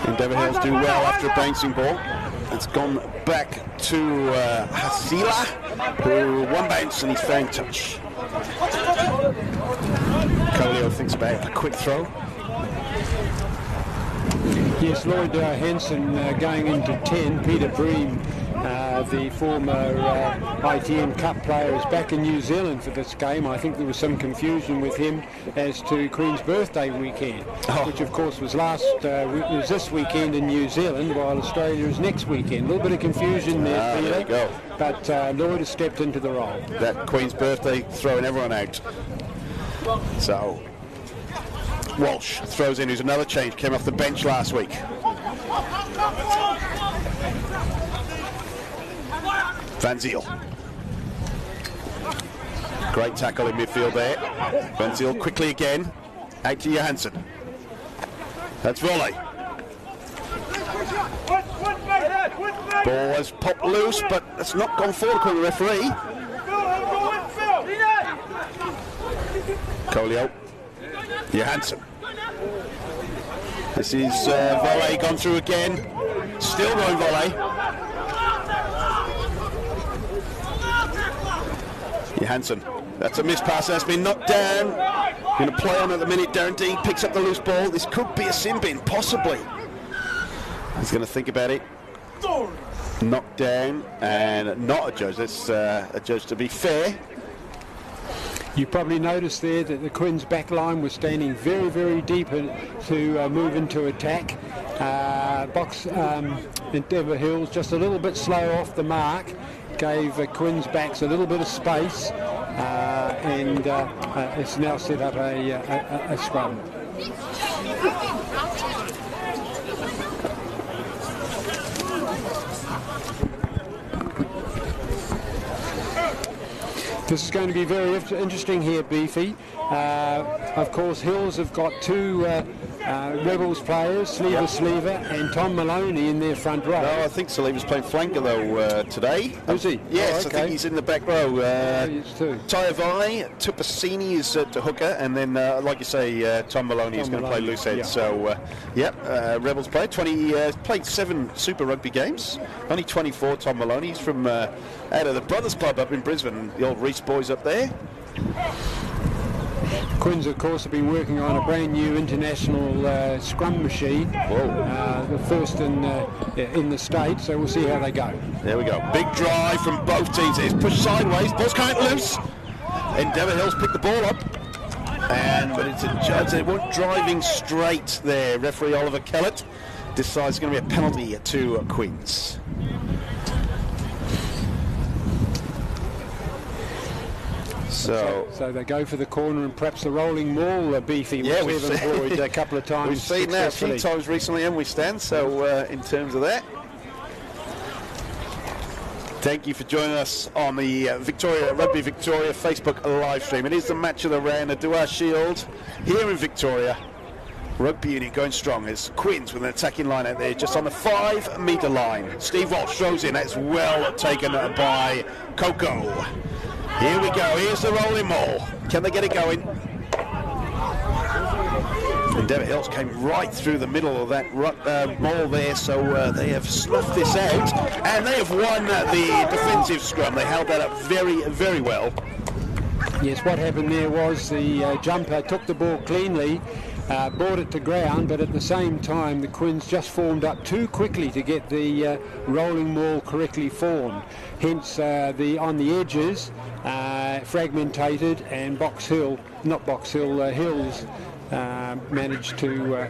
Endeavour Hills do well after a bouncing ball. It's gone back to Hasila, who one bounce and he's found touch. Colio thinks about a quick throw. Yes, Lloyd Henson going into 10. Peter Bream, the former ITM Cup player, is back in New Zealand for this game. I think there was some confusion with him as to Queen's birthday weekend, which of course was was this weekend in New Zealand, while Australia is next weekend. A little bit of confusion there, Peter. There you go. But Lloyd has stepped into the role. That Queen's birthday throwing everyone out. So Walsh throws in, who's another change, came off the bench last week. Van Ziel. Great tackle in midfield there. Van Ziel quickly again. Out to Johansson. That's volley. Ball has popped loose, but it's not gone forward according to the referee. Colio. Johansson. This is volley gone through again. Still going volley. Johansson. That's a missed pass. That's been knocked down. Going to play on at the minute. Darren Dean picks up the loose ball. This could be a sin bin, possibly. He's going to think about it. Knocked down and not adjudged. It's adjudged to be fair. You probably noticed there that the Quins back line was standing very, very deep to move into attack. Endeavour Hills just a little bit slow off the mark, gave Quins backs a little bit of space, and it's now set up a scrum. This is going to be very interesting here, Beefy. Of course, Hills have got two Rebels players, Sleever and Tom Maloney in their front row. No, I think Sleever's playing flanker though today. Is he? Yes, okay. I think he's in the back row. Tyavai, Tupacini is to hooker, and then, like you say, Tom Maloney is going to play loose head. Yeah. So, Rebels player, played 7 Super Rugby games. Only 24, Tom Maloney. He's from out of the Brothers Club up in Brisbane, the old Reese boys up there. Quins, of course, have been working on a brand new international scrum machine, the first in the state, so we'll see how they go. There we go. Big drive from both teams. It's pushed sideways. Ball's coming loose. Endeavour Hills picked the ball up, but it's adjudged. They weren't driving straight there. Referee Oliver Kellett decides it's going to be a penalty to Quins. So they go for the corner and perhaps the rolling maul, Beefy, which they've employed a couple of times. We've seen that a few times recently, haven't we, Stan? So in terms of that, thank you for joining us on the Rugby Victoria Facebook live stream. It is the match of the round, the Dewar Shield here in Victoria. Rugby Union going strong as Quins with an attacking line out there just on the 5-metre line. Steve Walsh throws in. That's well taken by Coco. Here we go, here's the rolling maul. Can they get it going? Endeavour Hills came right through the middle of that maul there, so they have snuffed this out, and they have won the defensive scrum. They held that up very, very well. Yes, what happened there was the jumper took the ball cleanly, brought it to ground, but at the same time the Quins just formed up too quickly to get the rolling maul correctly formed. Hence on the edges fragmentated, and Hills managed to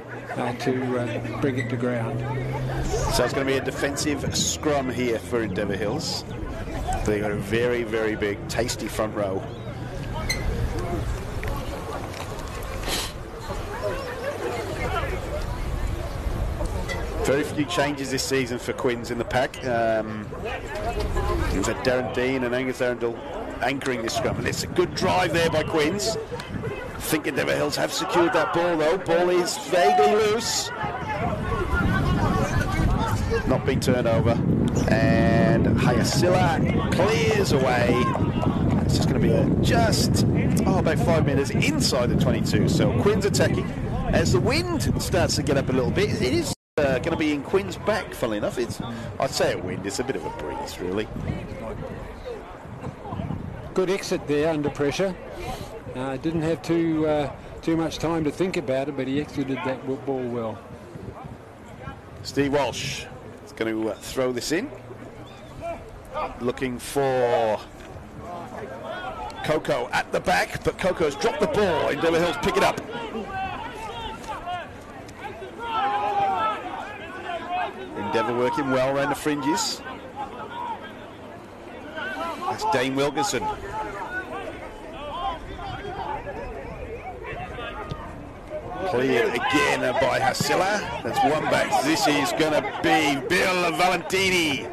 bring it to ground. So it's going to be a defensive scrum here for Endeavour Hills. They've got a very, very big, tasty front row. Very few changes this season for Quins in the pack. It's Darren Dean and Angus Arundel anchoring this scrum, and it's a good drive there by Quins. I think Endeavour Hills have secured that ball though. Ball is vaguely loose. Not being turned over. And Hayasila clears away. It's just going to be about 5 metres inside the 22. So Quins attacking as the wind starts to get up a little bit. It is going to be in Quinn's back, funnily enough. I'd say a wind. It's a bit of a breeze, really. Good exit there under pressure. Didn't have too much time to think about it, but he exited that ball well. Steve Walsh is going to throw this in. Looking for Coco at the back, but Coco's dropped the ball. Endeavour Hills pick it up. Endeavour working well around the fringes. That's Dane Wilkinson. Cleared again by Hasilla. That's one back. This is going to be Bill Valentini.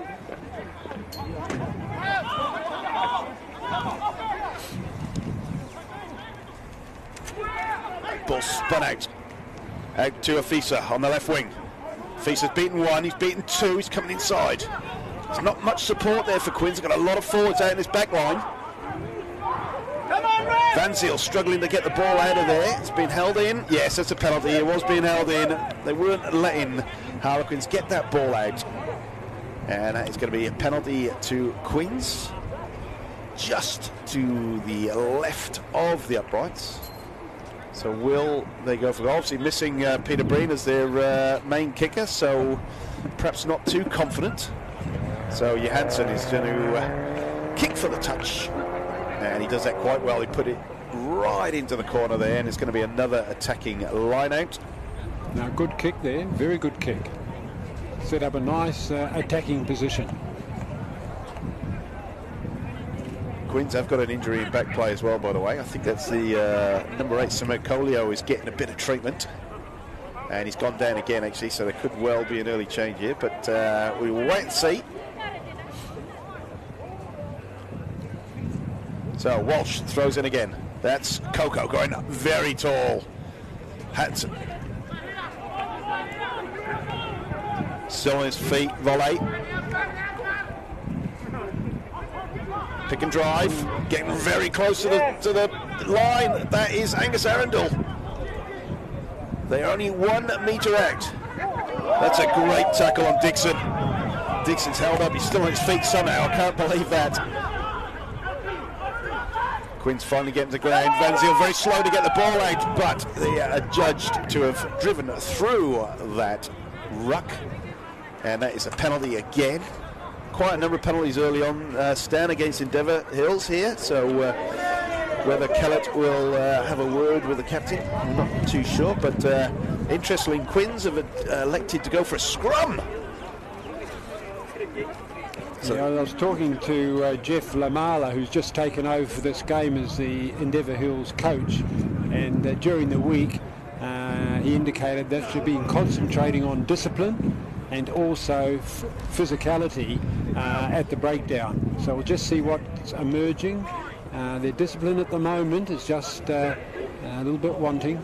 Ball spun out to Afisa on the left wing. Afisa's beaten one, he's beaten two, he's coming inside. There's not much support there for Quins. They've got a lot of forwards out in his back line. Van Zyl struggling to get the ball out of there. It's been held in. Yes, that's a penalty. It was being held in. They weren't letting Harlequins get that ball out. And that is going to be a penalty to Quins, just to the left of the uprights. So will they go for goal? Obviously missing Peter Breen as their main kicker, so perhaps not too confident. So Johansson is going to kick for the touch, and he does that quite well. He put it right into the corner there, and it's going to be another attacking line out. Now, good kick there, very good kick. Set up a nice attacking position. Quins have got an injury in back play as well, by the way. I think that's the number 8, Samokolio, is getting a bit of treatment. And he's gone down again, actually, so there could well be an early change here. But we will wait and see. So Walsh throws in again. That's Coco going up very tall. Hanson. Still on his feet, volley. Pick and drive, getting very close to the line. That is Angus Arundel. They're only 1 metre out. That's a great tackle on Dixon. Dixon's held up, he's still on his feet somehow. I can't believe that. Quinn's finally getting to ground. Van Zyl very slow to get the ball out, but they are judged to have driven through that ruck. And that is a penalty again. Quite a number of penalties early on, Stan, against Endeavour Hills here, so whether Kellett will have a word with the captain, I'm not too sure, but interestingly, Quins have elected to go for a scrum. So yeah, I was talking to Jeff Lamala, who's just taken over for this game as the Endeavour Hills coach, and during the week he indicated that should be concentrating on discipline and also physicality at the breakdown. So we'll just see what's emerging. Their discipline at the moment is just a little bit wanting.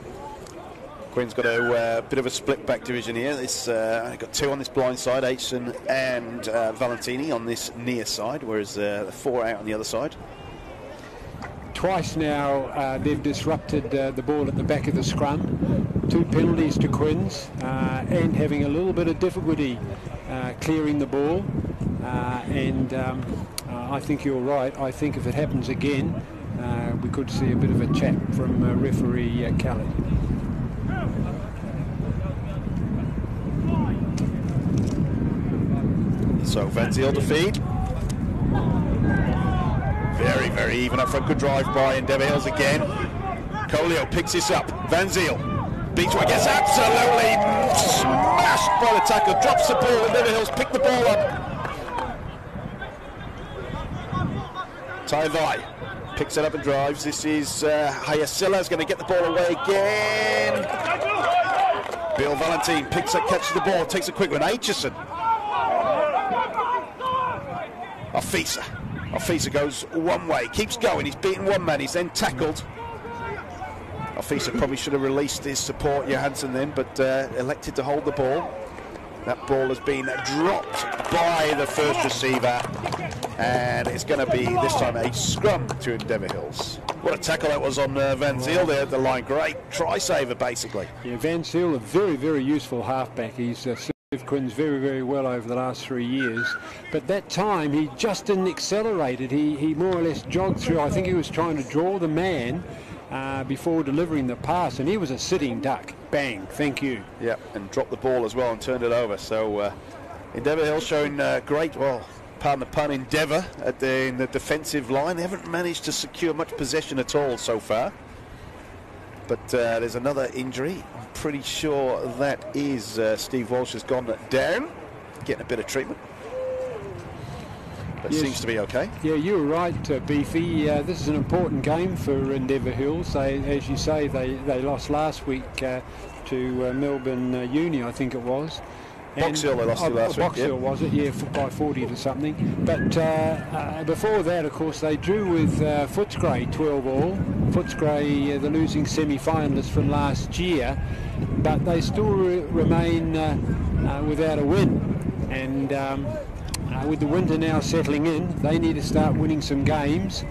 Quinn's got a bit of a split back division here. It's got 2 on this blind side, Aitchison and Valentini on this near side, whereas the 4 out on the other side. Twice now they've disrupted the ball at the back of the scrum. 2 penalties to Quins, and having a little bit of difficulty clearing the ball. I think you're right. I think if it happens again, we could see a bit of a chat from referee Kellett. So Van Zyl to feed. Very, very even up front. Good drive by Endeavour Hills again. Colio picks this up. Van Zyl beats where he gets absolutely smashed by the tackle. Drops the ball. Endeavour Hills pick the ball up. Tai Vai picks it up and drives. This is Hayasilla's going to get the ball away again. Bill Valentine catches the ball, takes a quick one. Aitchison. Afisa goes one way, keeps going, he's beaten one man, he's then tackled. Afisa probably should have released his support, Johansson, then, but elected to hold the ball. That ball has been dropped by the first receiver, and it's going to be, this time, a scrum to Endeavour Hills. What a tackle that was on Van Zyl there at the line. Great try saver, basically. Yeah, Van Zyl, a very, very useful halfback. He's Quins very, very well over the last 3 years, but that time he just didn't accelerate it. He more or less jogged through. I think he was trying to draw the man before delivering the pass, and he was a sitting duck. Bang, thank you. Yeah, and dropped the ball as well and turned it over. So Endeavour Hill showing great, well, pardon the pun, endeavour in the defensive line. They haven't managed to secure much possession at all so far. But there's another injury. I'm pretty sure that is Steve Walsh has gone down, getting a bit of treatment. But yes, seems to be okay. Yeah, you were right, Beefy. This is an important game for Endeavour Hills. As you say, they lost last week to Melbourne Uni, I think it was. Box Hill they lost to last week. Box Hill, was it? Yeah, by 40 to something. But before that, of course, they drew with Footscray 12-all. Footscray, the losing semi-finalist from last year. But they still remain without a win. And with the winter now settling in, they need to start winning some games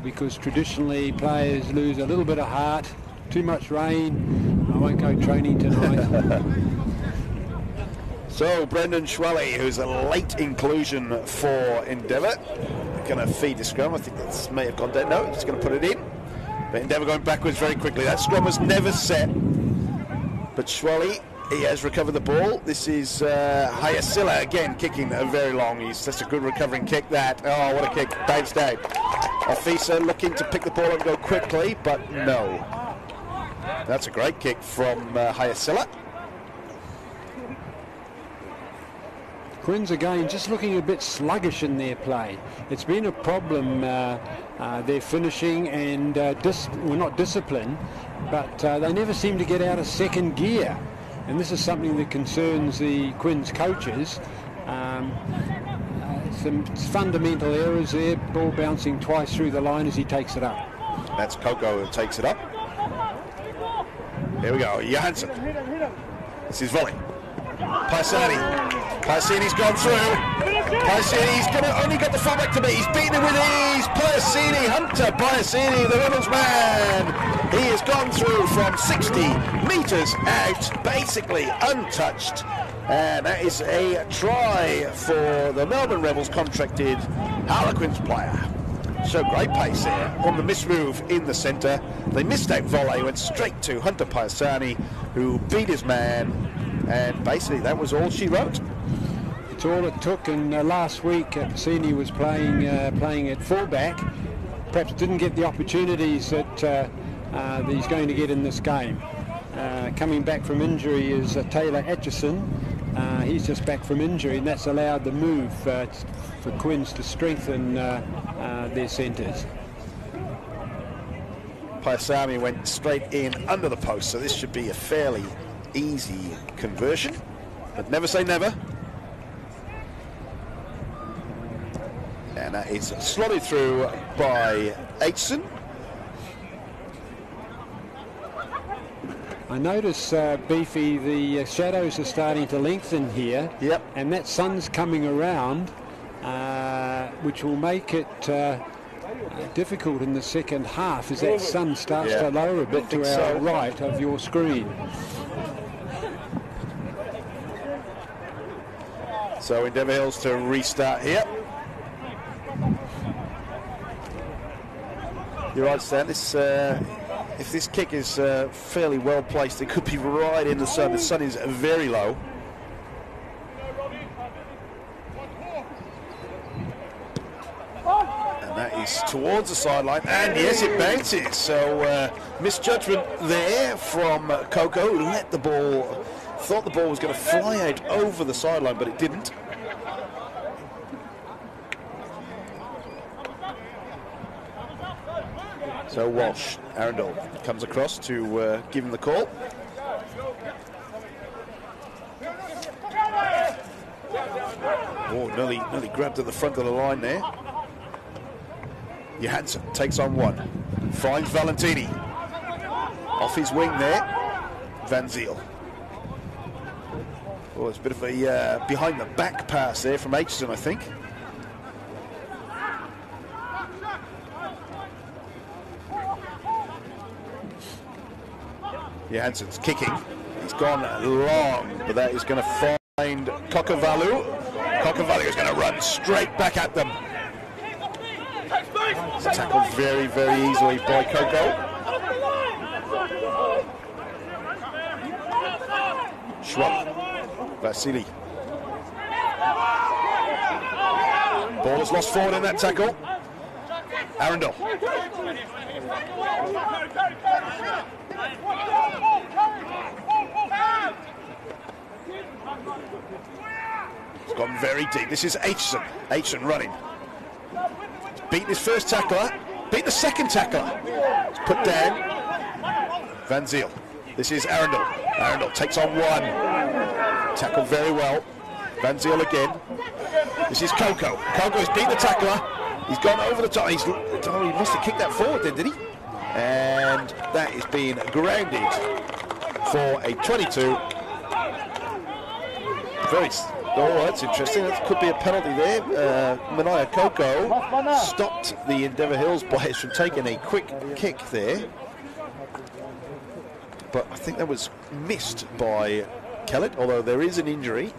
because traditionally players lose a little bit of heart. Too much rain. I won't go training tonight. So Brendan Schwally, who's a late inclusion for Endeavour, going to feed the scrum. I think that may have gone dead. No, he's going to put it in. But Endeavour going backwards very quickly. That scrum was never set. But Schwally, he has recovered the ball. This is Hyacilla again kicking very long. That's a good recovering kick. That. Oh, what a kick. Dave Stagg. Afisa looking to pick the ball and go quickly, but no. That's a great kick from Hyacilla. Quins again just looking a bit sluggish in their play. It's been a problem, their finishing and, well, not discipline, but they never seem to get out of second gear. And this is something that concerns the Quins coaches. Some fundamental errors there, ball bouncing twice through the line as he takes it up. That's Coco who takes it up. Here we go, Johansson. This is volley. Paisini's gone through. Paisini's only got the fullback to beat. He's beaten him with ease. Paisini, Hunter Paisini, the Rebels man. He has gone through from 60 metres out, basically untouched. And that is a try for the Melbourne Rebels contracted Harlequins player. So great pace there on the mismove in the centre. They missed that volley, went straight to Hunter Paisani, who beat his man. And basically that was all she wrote. It's all it took, and last week Paisini was playing at fullback. Perhaps didn't get the opportunities that he's going to get in this game. Coming back from injury is Taylor Atchison. He's just back from injury, and that's allowed the move for Quins to strengthen their centres. Paisami went straight in under the post, so this should be a fairly easy conversion, but never say never. And that is slotted through by Aitchison. I notice, Beefy, the shadows are starting to lengthen here. Yep. And that sun's coming around, which will make it difficult in the second half as that sun starts to lower a bit to our right of your screen. So Endeavour Hills to restart here. You're right, Stan. If this kick is fairly well placed, it could be right in the sun. The sun is very low. And that is towards the sideline. And yes, it bounces. So misjudgment there from Coco, who let the ball... Thought the ball was going to fly out over the sideline, but it didn't. So Walsh, Arundel comes across to give him the call. Oh, nearly grabbed at the front of the line there. Johansson takes on one. Finds Valentini. Off his wing there. Van Ziel. Oh, it's a bit of a behind the back pass there from Aitchison, I think. Johansson's kicking. He It's gone long, but that is going to find Kokavalu. Kokavalu is going to run straight back at them. It's tackled very, very easily by Coco. Schwab, Vasily. Ball is lost forward in that tackle. Arundel. It's gone very deep. This is Aitchison. Aitchison running. Beat his first tackler. Beat the second tackler. It's put down. Van Zyl. This is Arundel. Arundel takes on one. Tackled very well. Van Zyl again. This is Coco. Coco's beat the tackler. He's gone over the top. He must have kicked that forward then, did he? And that is being grounded for a 22. Oh, that's interesting. That could be a penalty there. Mania Coco stopped the Endeavour Hills players from taking a quick kick there. But I think that was missed by Kellett, although there is an injury.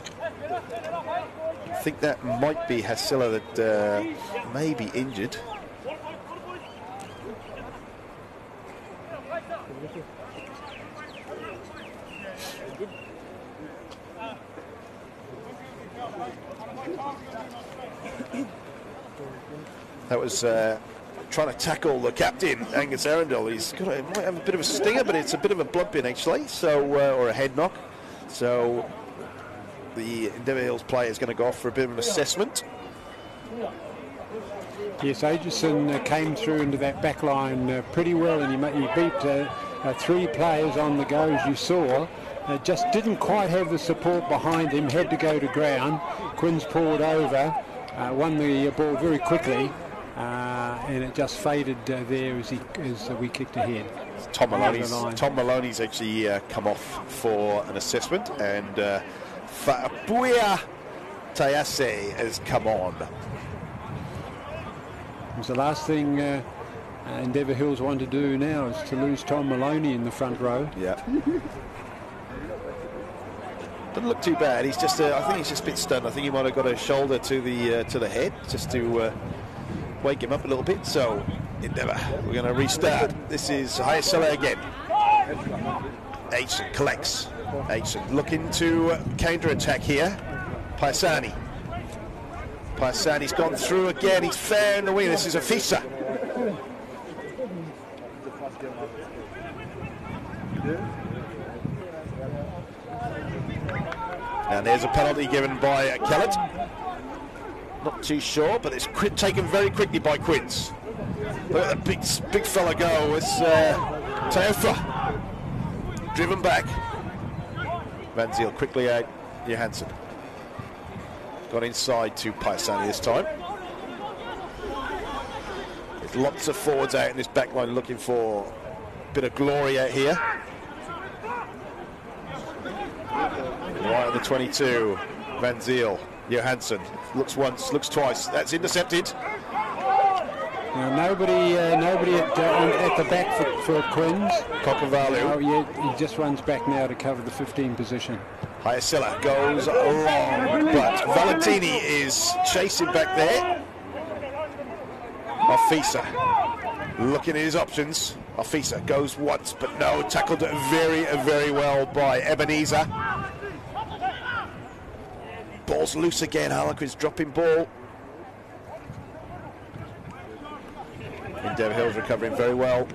I think that might be Hasilla that may be injured. That was trying to tackle the captain, Angus Arundel. He might have a bit of a stinger, but it's a bit of a blood pin actually, so or a head knock. So the Endeavour Hills player is going to go off for a bit of an assessment. Yes, Aitchison came through into that back line pretty well, and he beat 3 players on the go, as you saw. Just didn't quite have the support behind him, had to go to ground. Quinn's pulled over, won the ball very quickly, and it just faded there as we kicked ahead. Tom Maloney's actually come off for an assessment, and Fa'apuia Tayase has come on. It was the last thing Endeavour Hills want to do now, is to lose Tom Maloney in the front row. Yeah. Doesn't look too bad. He's just, I think he's just a bit stunned. I think he might have got a shoulder to the head, just to wake him up a little bit. So Endeavour, we're going to restart. This is Hayasela again. Aitchison collects. Aitchison looking to counter-attack here. Paisani. Paisani's gone through again. He's found the win. This is Afisa. And there's a penalty given by Kellett. Not too sure, but it's taken very quickly by Quinns. Look at the big fella go. It's Teofra. Driven back. Van Zyl quickly out. Johansson. Got inside to Paisani this time. There's lots of forwards out in this back line looking for a bit of glory out here. Right at the 22, Van Zyl, Johansson, looks once, looks twice, that's intercepted. Now, nobody at the back for Quinns. Kokavalu. Oh, yeah, he just runs back now to cover the 15 position. Hayasela goes long, but Valentini is chasing back there. Afisa looking at his options. Afisa goes once, but no, tackled very, very well by Ebenezer. Ball's loose again. Harlequins dropping ball. Endeavour Hills recovering very well.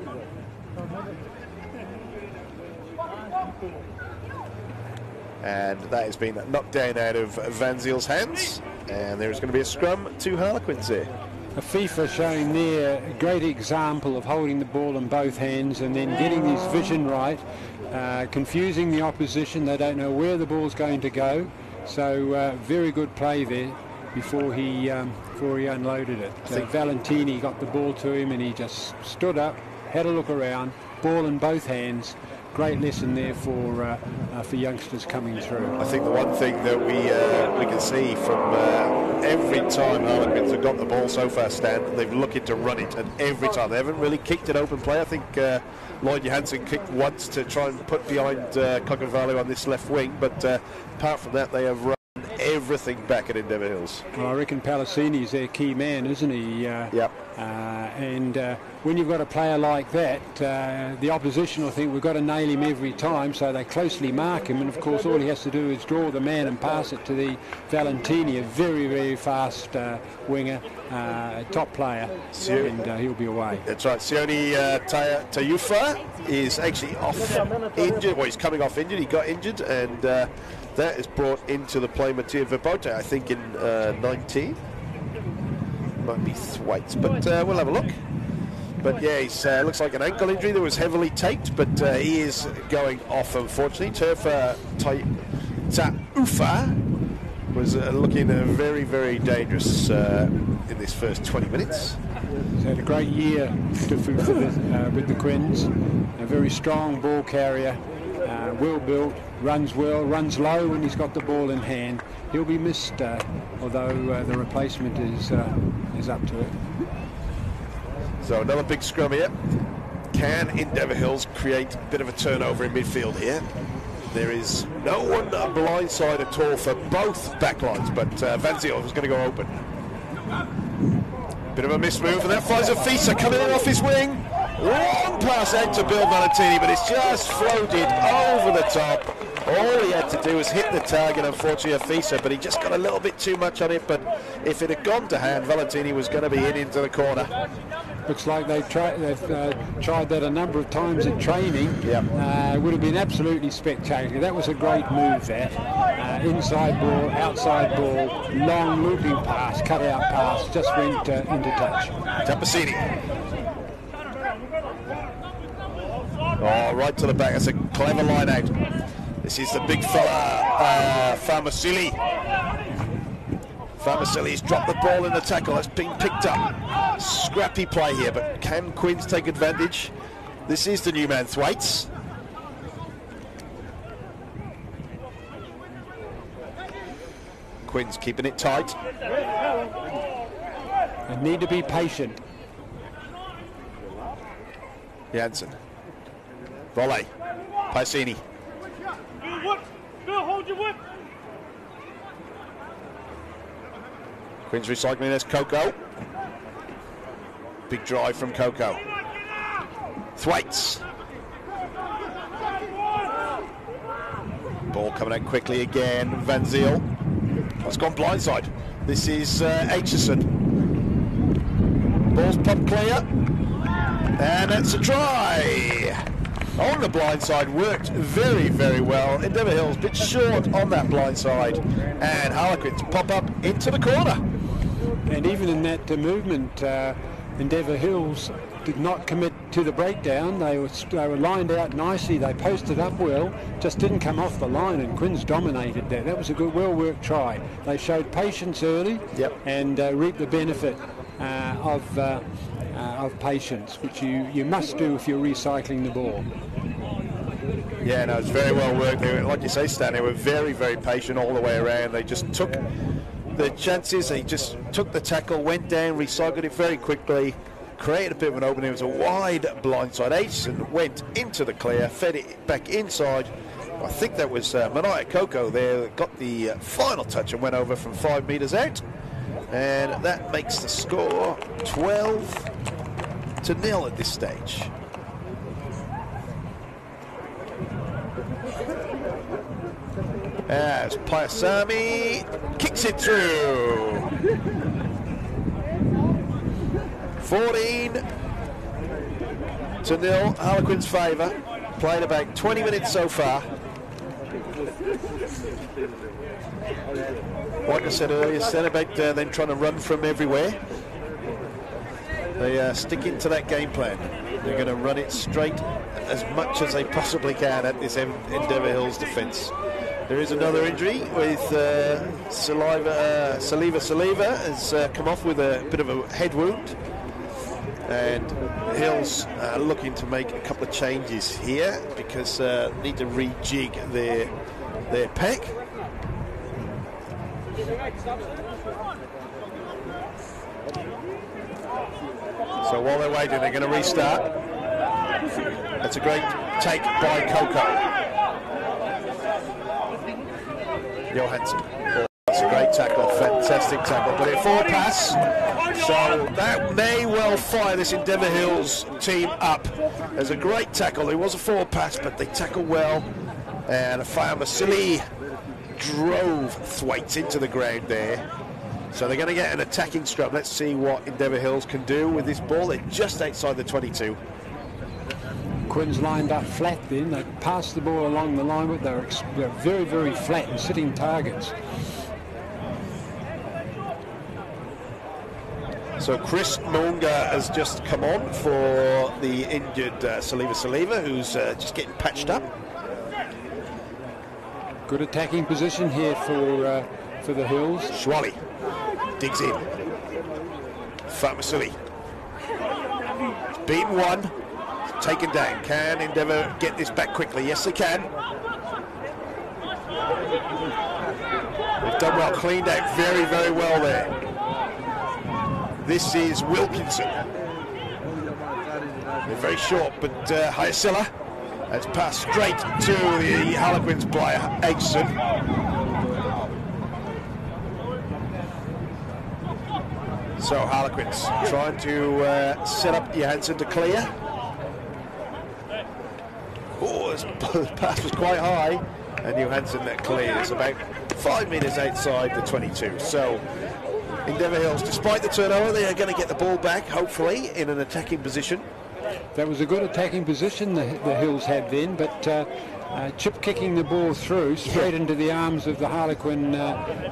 And that has been knocked down out of Van Zyl's hands. And there's going to be a scrum to Harlequins there. A FIFA showing there a great example of holding the ball in both hands and then getting his vision right, confusing the opposition. They don't know where the ball's going to go. So very good play there before he unloaded it. Valentini got the ball to him and he just stood up, had a look around, ball in both hands, great lesson there for youngsters coming through. I think the one thing that we can see from every time Harlequins have got the ball so far, Stan, they've looking to run it, and every time they haven't really kicked it open play. I think Lloyd Johansson kicked once to try and put behind Cockervallo on this left wing, but apart from that, they have run everything back at Endeavour Hills. Well, I reckon Palacini's their key man, isn't he? Yep. And when you've got a player like that, the opposition will think we've got to nail him every time, so they closely mark him, and of course all he has to do is draw the man and pass it to the Valentini, a very, very fast winger, top player, and he'll be away. That's right. Sione Tayufa is actually off injured. Well, he's coming off injured. He got injured, and that is brought into the play Mattia Verbote, I think, in 19. Might be Thwaites, but we'll have a look. But yeah, he's looks like an ankle injury that was heavily taped, but he is going off, unfortunately. Tayufa was looking very, very dangerous in this first 20 minutes. He's had a great year with the Quins. A very strong ball carrier, well built, runs well, runs low when he's got the ball in hand. He'll be missed, although the replacement is up to it. So another big scrum here. Can Endeavour Hills create a bit of a turnover in midfield here? There is no one blindside at all for both backlines, but Van Zyl was going to go open. Bit of a mismove, and that flies a Fisa coming in off his wing. Long pass out to Bill Valentini, but it's just floated over the top. All he had to do was hit the target, unfortunately, a Fisa, but he just got a little bit too much on it. But if it had gone to hand, Valentini was going to be into the corner. Looks like they've tried that a number of times at training. Yep. It would have been absolutely spectacular. That was a great move, that. Inside ball, outside ball, long looping pass, cut-out pass, just went into touch. Tappacini. Oh, right to the back. That's a clever line out. This is the big fella, Farmasili. Farmasili's dropped the ball in the tackle. That's being picked up. Scrappy play here, but can Quins take advantage? This is the new man, Thwaites. Quins keeping it tight. They need to be patient. Janssen. Volley. Paisini. Bill, hold your whip. Quins recycling this. Coco. Big drive from Coco. Thwaites. Ball coming out quickly again. Van Zyl. It's gone blindside. This is Aitchison. Ball's popped clear. And it's a try. On the blind side, worked very, very well. Endeavour Hills a bit short on that blind side, and Harlequins pop up into the corner. And even in that movement, Endeavour Hills did not commit to the breakdown. They were lined out nicely. They posted up well, just didn't come off the line, and Quins dominated that. That was a good, well-worked try. They showed patience early, and reaped the benefit of patience, which you must do if you're recycling the ball. Yeah, no, it's very well worked. They were, like you say, Stan, they were very, very patient all the way around. They just took the chances. They just took the tackle, went down, recycled it very quickly, created a bit of an opening. It was a wide blindside. Aitchison went into the clear, fed it back inside. I think that was Mania Coco there that got the final touch and went over from 5 metres out. And that makes the score 12-0 at this stage. As Paisami kicks it through. 14-0, Harlequins' favour. Played about 20 minutes so far. Like I said earlier, said about them trying to run from everywhere. They stick into that game plan. They're going to run it straight as much as they possibly can at this Endeavour Hills defence. There is another injury with Saliva has come off with a bit of a head wound. And Hills looking to make a couple of changes here because need to rejig their pack. So while they're waiting, they're going to restart. That's a great take by Coco. Johansson. That's a great tackle, fantastic tackle. But a forward pass, so that may well fire this Endeavour Hills team up. There's a great tackle. There was a forward pass, but they tackled well. And Vasily drove Thwaites into the ground there. So they're going to get an attacking scrum. Let's see what Endeavour Hills can do with this ball. They're just outside the 22. Quinn's lined up flat then. They passed the ball along the line, but they're very, very flat and sitting targets. So Chris Munga has just come on for the injured Saliva, who's just getting patched up. Good attacking position here for the Hills. Schwally digs in. Vasily. Beaten one. Taken down. Can Endeavour get this back quickly? Yes, they can. They've done well. Cleaned out very, very well there. This is Wilkinson. They're very short, but Hyacilla has passed straight to the Harlequins player, Aitchison. So Harlequins trying to set up Johansson to clear. Oh, this pass was quite high, and Johansson that clears about 5 metres outside the 22. So Endeavour Hills, despite the turnover, they are going to get the ball back, hopefully, in an attacking position. That was a good attacking position the Hills had then, but chip kicking the ball through straight into the arms of the Harlequin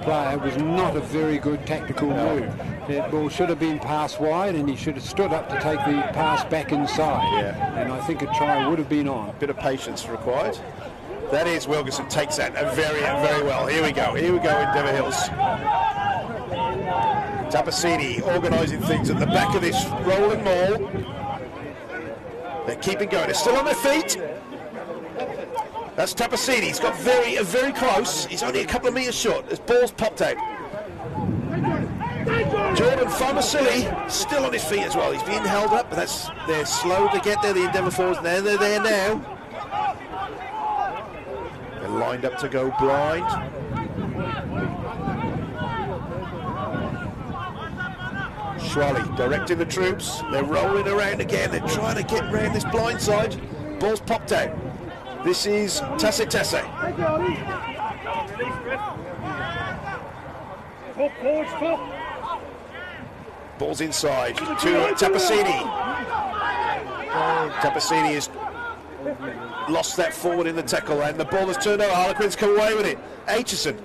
player was not a very good tactical move. That ball should have been passed wide, and he should have stood up to take the pass back inside. Yeah. And I think a try would have been on. A bit of patience required. That is Wilkinson takes that very, very well. Here we go, Endeavour Hills. Tapacini organising things at the back of this rolling ball. They're keeping going. They're still on their feet. That's Tapacini. He's got very close. He's only a couple of metres short. His ball's popped out. Jordan Vasily still on his feet as well. He's being held up, but they're slow to get there. The Endeavour forwards. They're there now. They're lined up to go blind. Schwally directing the troops. They're rolling around again. They're trying to get around this blind side. Ball's popped out. This is Tasse. Ball's inside to Tapacini. Tapacini has lost that forward in the tackle, and the ball has turned over. Harlequins come away with it. Aitchison.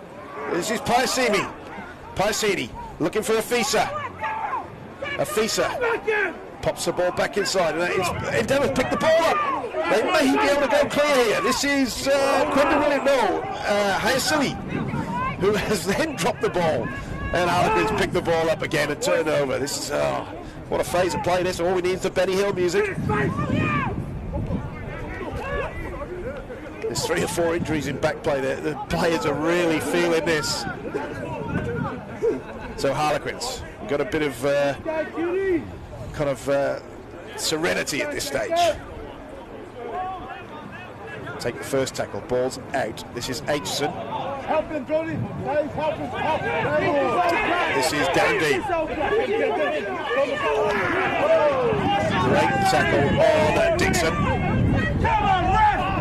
This is Piacini looking for Afisa. Pops the ball back inside, and Endeavour picked the ball up. They may be able to go clear here. This is Quentin William, Hyacilla, who has then dropped the ball, and Harlequins picked the ball up again and turned over. This is what a phase of play. This all we need is the Benny Hill music. There's 3 or 4 injuries in back play there. The players are really feeling this. So Harlequins got a bit of serenity at this stage. Take the first tackle, ball's out. This is Aitchison. This is Dandy. Great tackle on Dixon.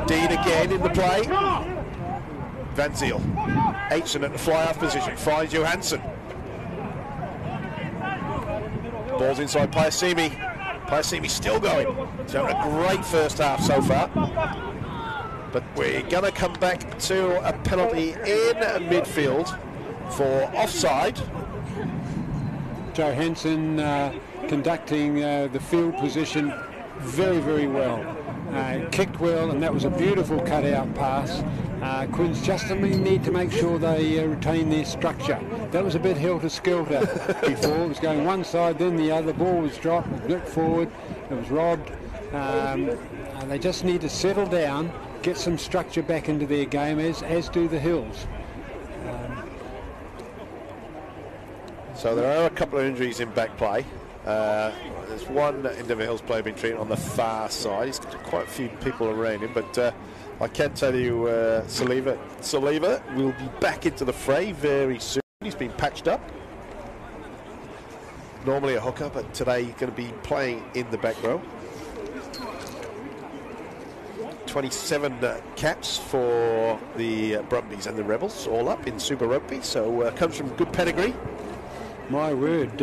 Dean again in the play. Van Ziel. Aitchison at the fly-off position, finds Johansson. Ball's inside Piacini. Piacini still going. He's having a great first half so far. But we're going to come back to a penalty in midfield for offside. Johansson conducting the field position very well. Kicked well, and that was a beautiful cut-out pass. Quins just need to make sure they retain their structure. That was a bit helter-skelter before. It was going one side, then the other. Ball was dropped, it forward, it was robbed. They just need to settle down, get some structure back into their game, as do the Hills. So there are a couple of injuries in back play. There's one Endeavour Hills player being treated on the far side. He's got quite a few people around him, but I can tell you Saliva will be back into the fray very soon. He's been patched up. Normally a hooker, but today he's going to be playing in the back row. 27 caps for the Brumbies and the Rebels, all up in Super Rugby, so comes from good pedigree. My word,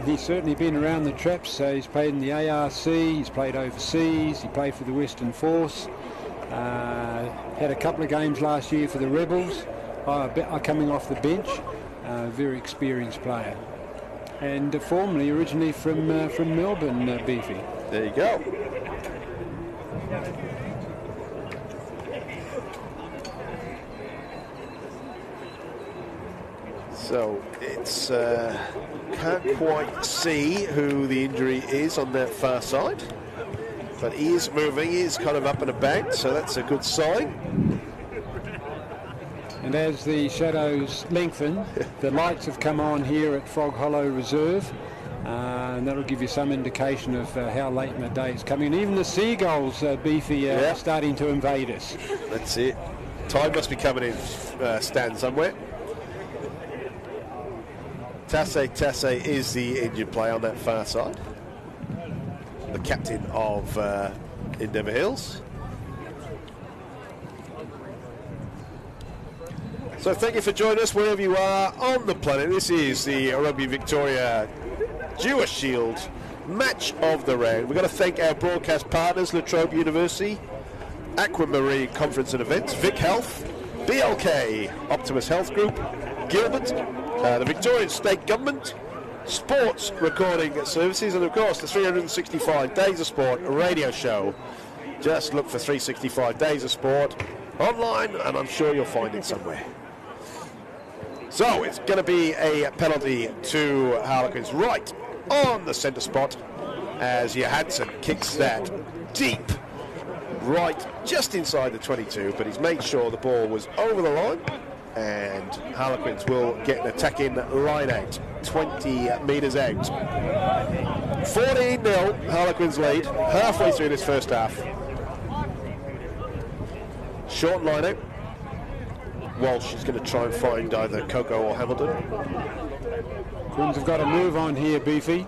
he's certainly been around the traps. He's played in the ARC, he's played overseas, he played for the Western Force, had a couple of games last year for the Rebels, coming off the bench. Very experienced player, and formerly originally from Melbourne, Beefy. There you go. So it's can't quite see who the injury is on that far side, but he is moving, he is kind of up and about, so that's a good sign. And as the shadows lengthen, the lights have come on here at Frog Hollow Reserve, and that'll give you some indication of how late in the day it's coming. And even the seagulls, Beefy, are starting to invade us. That's it. Tide must be coming in, Stan, somewhere. Tasse is the injured player on that far side, the captain of Endeavour Hills. So thank you for joining us wherever you are on the planet. This is the Rugby Victoria Dewar Shield match of the round. We've got to thank our broadcast partners, La Trobe University, Aquamarine Conference and Events, Vic Health, BLK, Optimus Health Group, Gilbert, the Victorian State Government, Sports Recording Services, and of course the 365 Days of Sport radio show. Just look for 365 Days of Sport online and I'm sure you'll find it somewhere. So it's going to be a penalty to Harlequins right on the centre spot as Johansson kicks that deep right just inside the 22, but he's made sure the ball was over the line, and Harlequins will get an attacking line out, 20 metres out. 14-0 Harlequins lead halfway through this first half. Short line out. Walsh is going to try and find either Coco or Hamilton. Quins have got a move on here, Beefy.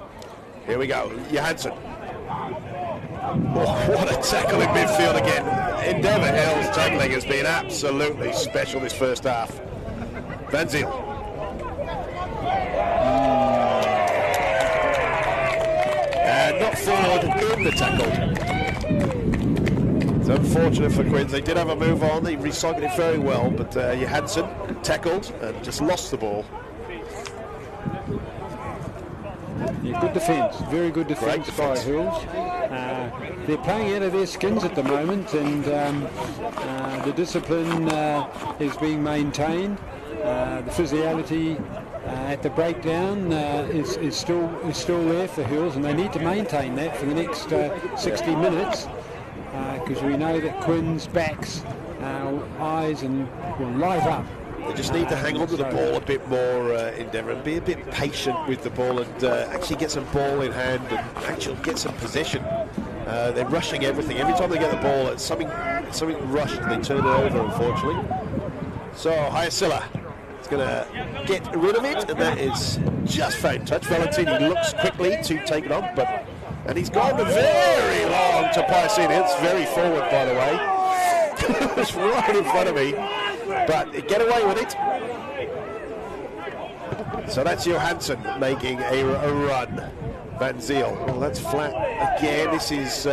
Here we go, Johansson. Oh, what a tackle in midfield again. Endeavour Hills tackling has been absolutely special this first half. Van Zyl. And not forward in the tackle. It's unfortunate for Quins. They did have a move on. They recycled it very well, but Johansson tackled and just lost the ball. Yeah, good defence, very good defence by Hills. They're playing out of their skins at the moment, and the discipline is being maintained. The physicality at the breakdown is still there for Hills, and they need to maintain that for the next 60 minutes, because we know that Quins' backs, eyes, and will light up. They just need to hang on to the ball a bit more, Endeavour, and be a bit patient with the ball, and actually get some ball in hand and actually get some possession. They're rushing everything. Every time they get the ball, it's something rushed and they turn it over, unfortunately. So Hyacilla is going to get rid of it, and that is just fine touch. Valentini looks quickly to take it on, and he's gone very long to Piacini. It's very forward, by the way. It's right in front of me. But get away with it. So that's Johansson making a run. Van Zyl. Well, that's flat again. This is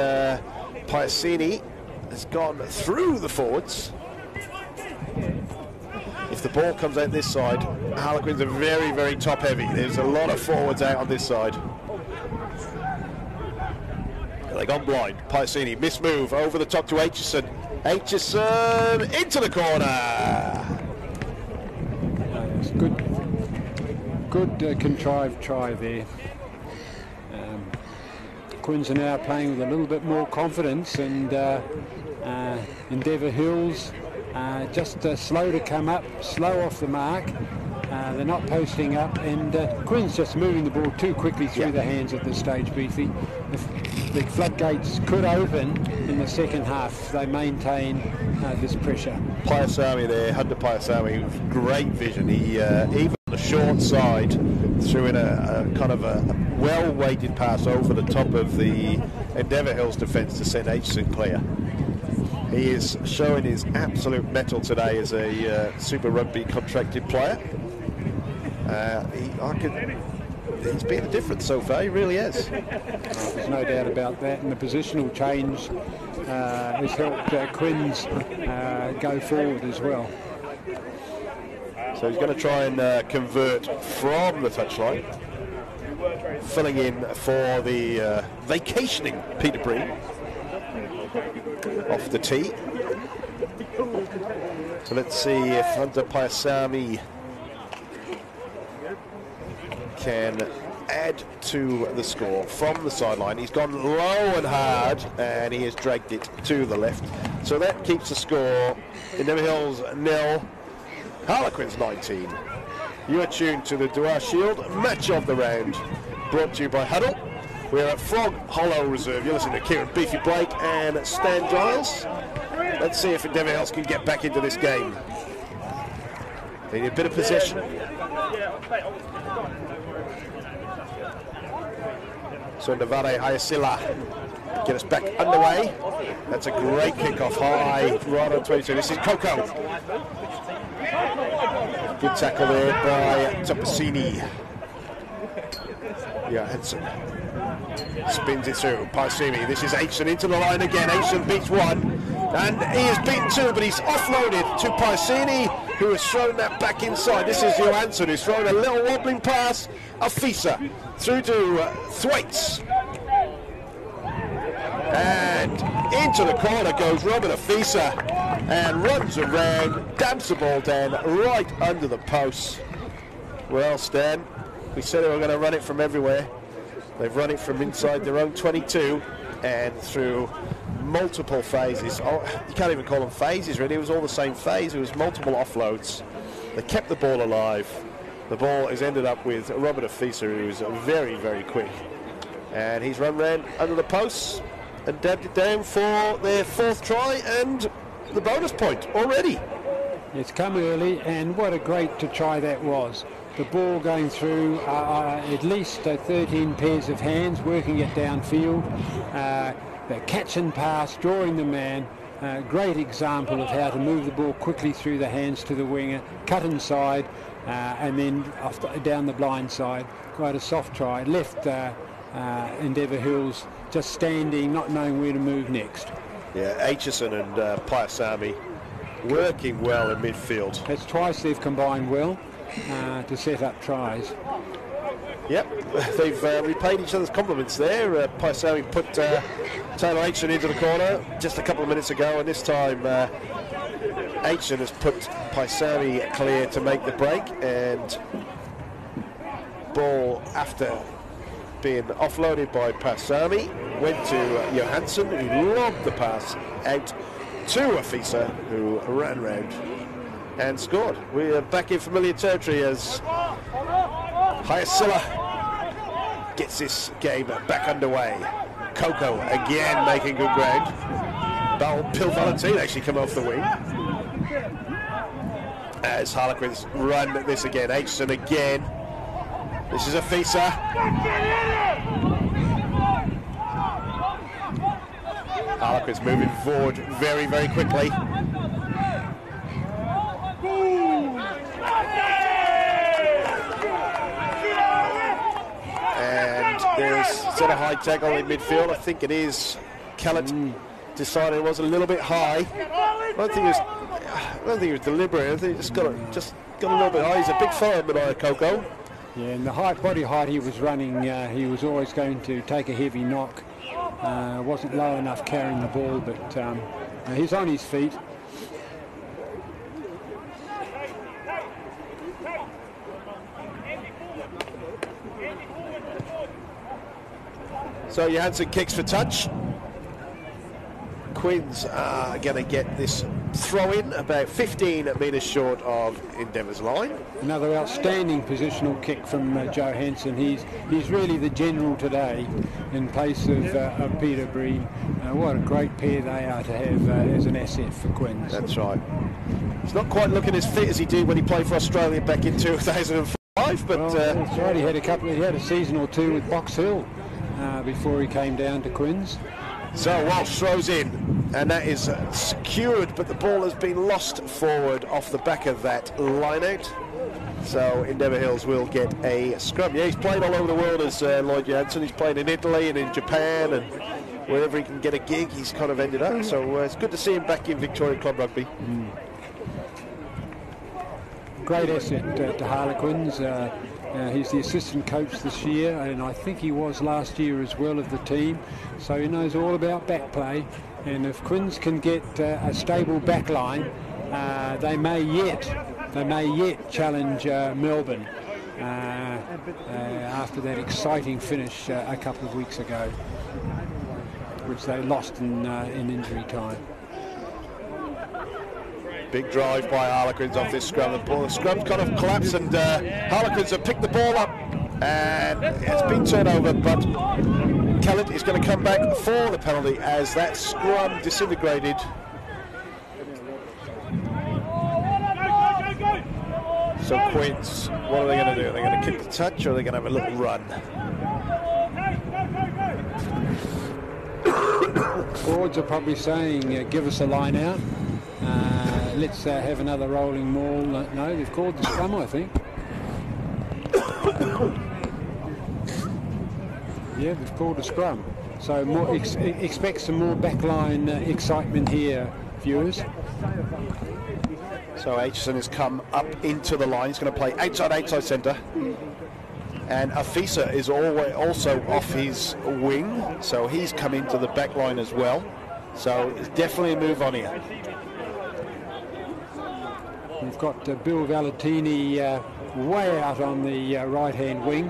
Piacini has gone through the forwards. If the ball comes out this side, Harlequins are very, very top heavy. There's a lot of forwards out on this side. They've gone blind. Piacini, mismove over the top to Aitchison. Aitchison into the corner. It's good contrived try there. Quins are now playing with a little bit more confidence, and Endeavour Hills just slow to come up, slow off the mark. They're not posting up, and Quins just moving the ball too quickly through the hands at this stage, Beefy. If the floodgates could open in the second half, they maintain this pressure. Piasami there, Hunter Piasami, with great vision. He even on the short side threw in a kind of a well-weighted pass over the top of the Endeavour Hills defence to send Aitchison clear. He is showing his absolute mettle today as a Super Rugby contracted player. He's been a difference so far, he really has. There's no doubt about that, and the positional change has helped Quins go forward as well. So he's going to try and convert from the touchline, filling in for the vacationing Peter Breen off the tee. So let's see if Hunter Piasami can add to the score from the sideline. He's gone low and hard, and he has dragged it to the left. So that keeps the score. Endeavour Hills 0, Harlequins 19. You are tuned to the Dewar Shield match of the round, brought to you by Huddle. We're at Frog Hollow Reserve. You're listening to Kieran Beefy Blake and Stan Giles. Let's see if Endeavour Hills can get back into this game. They need a bit of possession. So Navare Hayasila get us back underway. That's a great kick-off high, right on 22. This is Coco. Good tackle there by Topacini. Yeah, Henson spins it through. Piasami. This is Aitchison into the line again. Aitchison beats one, and he has beaten two, but he's offloaded to Piasami, who has thrown that back inside. This is Johansson, who's thrown a little wobbling pass. Afisa through to Thwaites. And into the corner goes Robert Afisa and runs around, dabs the ball down right under the post. Well, Stan, we said they were going to run it from everywhere. They've run it from inside their own 22 and through multiple phases. Oh, you can't even call them phases, really. It was all the same phase. It was multiple offloads. They kept the ball alive. The ball has ended up with Robert Afisa, who's very, very quick. And he's run round under the posts and dabbed it down for their fourth try and the bonus point already. It's come early, and what a great try that was. The ball going through at least 13 pairs of hands, working it downfield. The catch and pass, drawing the man. Great example of how to move the ball quickly through the hands to the winger, cut inside, and then down the blind side. Quite a soft try. Left Endeavour Hills just standing, not knowing where to move next. Yeah, Aitchison and Piasami working well in midfield. That's twice they've combined well to set up tries. Yep, they've repaid each other's compliments there. Piasami put Taylor Aitchison into the corner just a couple of minutes ago, and this time Aitchison has put Piasami clear to make the break, and ball after being offloaded by Piasami went to Johansson, who lobbed the pass out to Afisa, who ran round and scored. We're back in familiar territory as Hayasila gets this game back underway. Coco again making good ground. Bill Valentine actually come off the wing. As Harlequins run this again. Aitchison again. This is Afisa. Harlequins moving forward very, very quickly. And there's set a high tackle in midfield. I think it is Kellett decided it was a little bit high. I don't think it was deliberate. I think he just got a little bit high. He's a big fella, Benaya Coco. Yeah, and the body height he was running, he was always going to take a heavy knock. Wasn't low enough carrying the ball, but He's on his feet. So Johansson kicks for touch. Quins are going to get this throw in about 15 metres short of Endeavour's line. Another outstanding positional kick from Johansson. He's really the general today in place of Peter Bream. What a great pair they are to have as an asset for Quins. That's right. He's not quite looking as fit as he did when he played for Australia back in 2005, but that's right. He had a season or two with Box Hill before he came down to Quins. So Walsh throws in, and that is secured, but the ball has been lost forward off the back of that line-out. So Endeavour Hills will get a scrum. Yeah, he's played all over the world as Lloyd Johansson. He's played in Italy and in Japan, and wherever he can get a gig, he's kind of ended up. So it's good to see him back in Victoria Club Rugby. Great asset to Harlequins. He's the assistant coach this year, and I think he was last year as well of the team, so he knows all about back play. And if Quins can get a stable back line, they may yet challenge Melbourne after that exciting finish a couple of weeks ago, which they lost in injury time. Big drive by Harlequins off this scrum. The scrum's kind of collapsed, and Harlequins have picked the ball up, and it's been turned over, but Kellett is going to come back for the penalty as that scrum disintegrated. So Quins, what are they going to do? Are they going to kick the touch, or are they going to have a little run? Forwards are probably saying, give us a line out. Let's have another rolling maul. No, they've called the scrum, I think. Yeah, they've called a scrum. So more expect some more backline excitement here, viewers. So Aitchison has come up into the line. He's going to play outside centre. And Afisa is also off his wing, so he's come into the back line as well. So it's definitely a move on here. We've got Bill Valentini way out on the right-hand wing,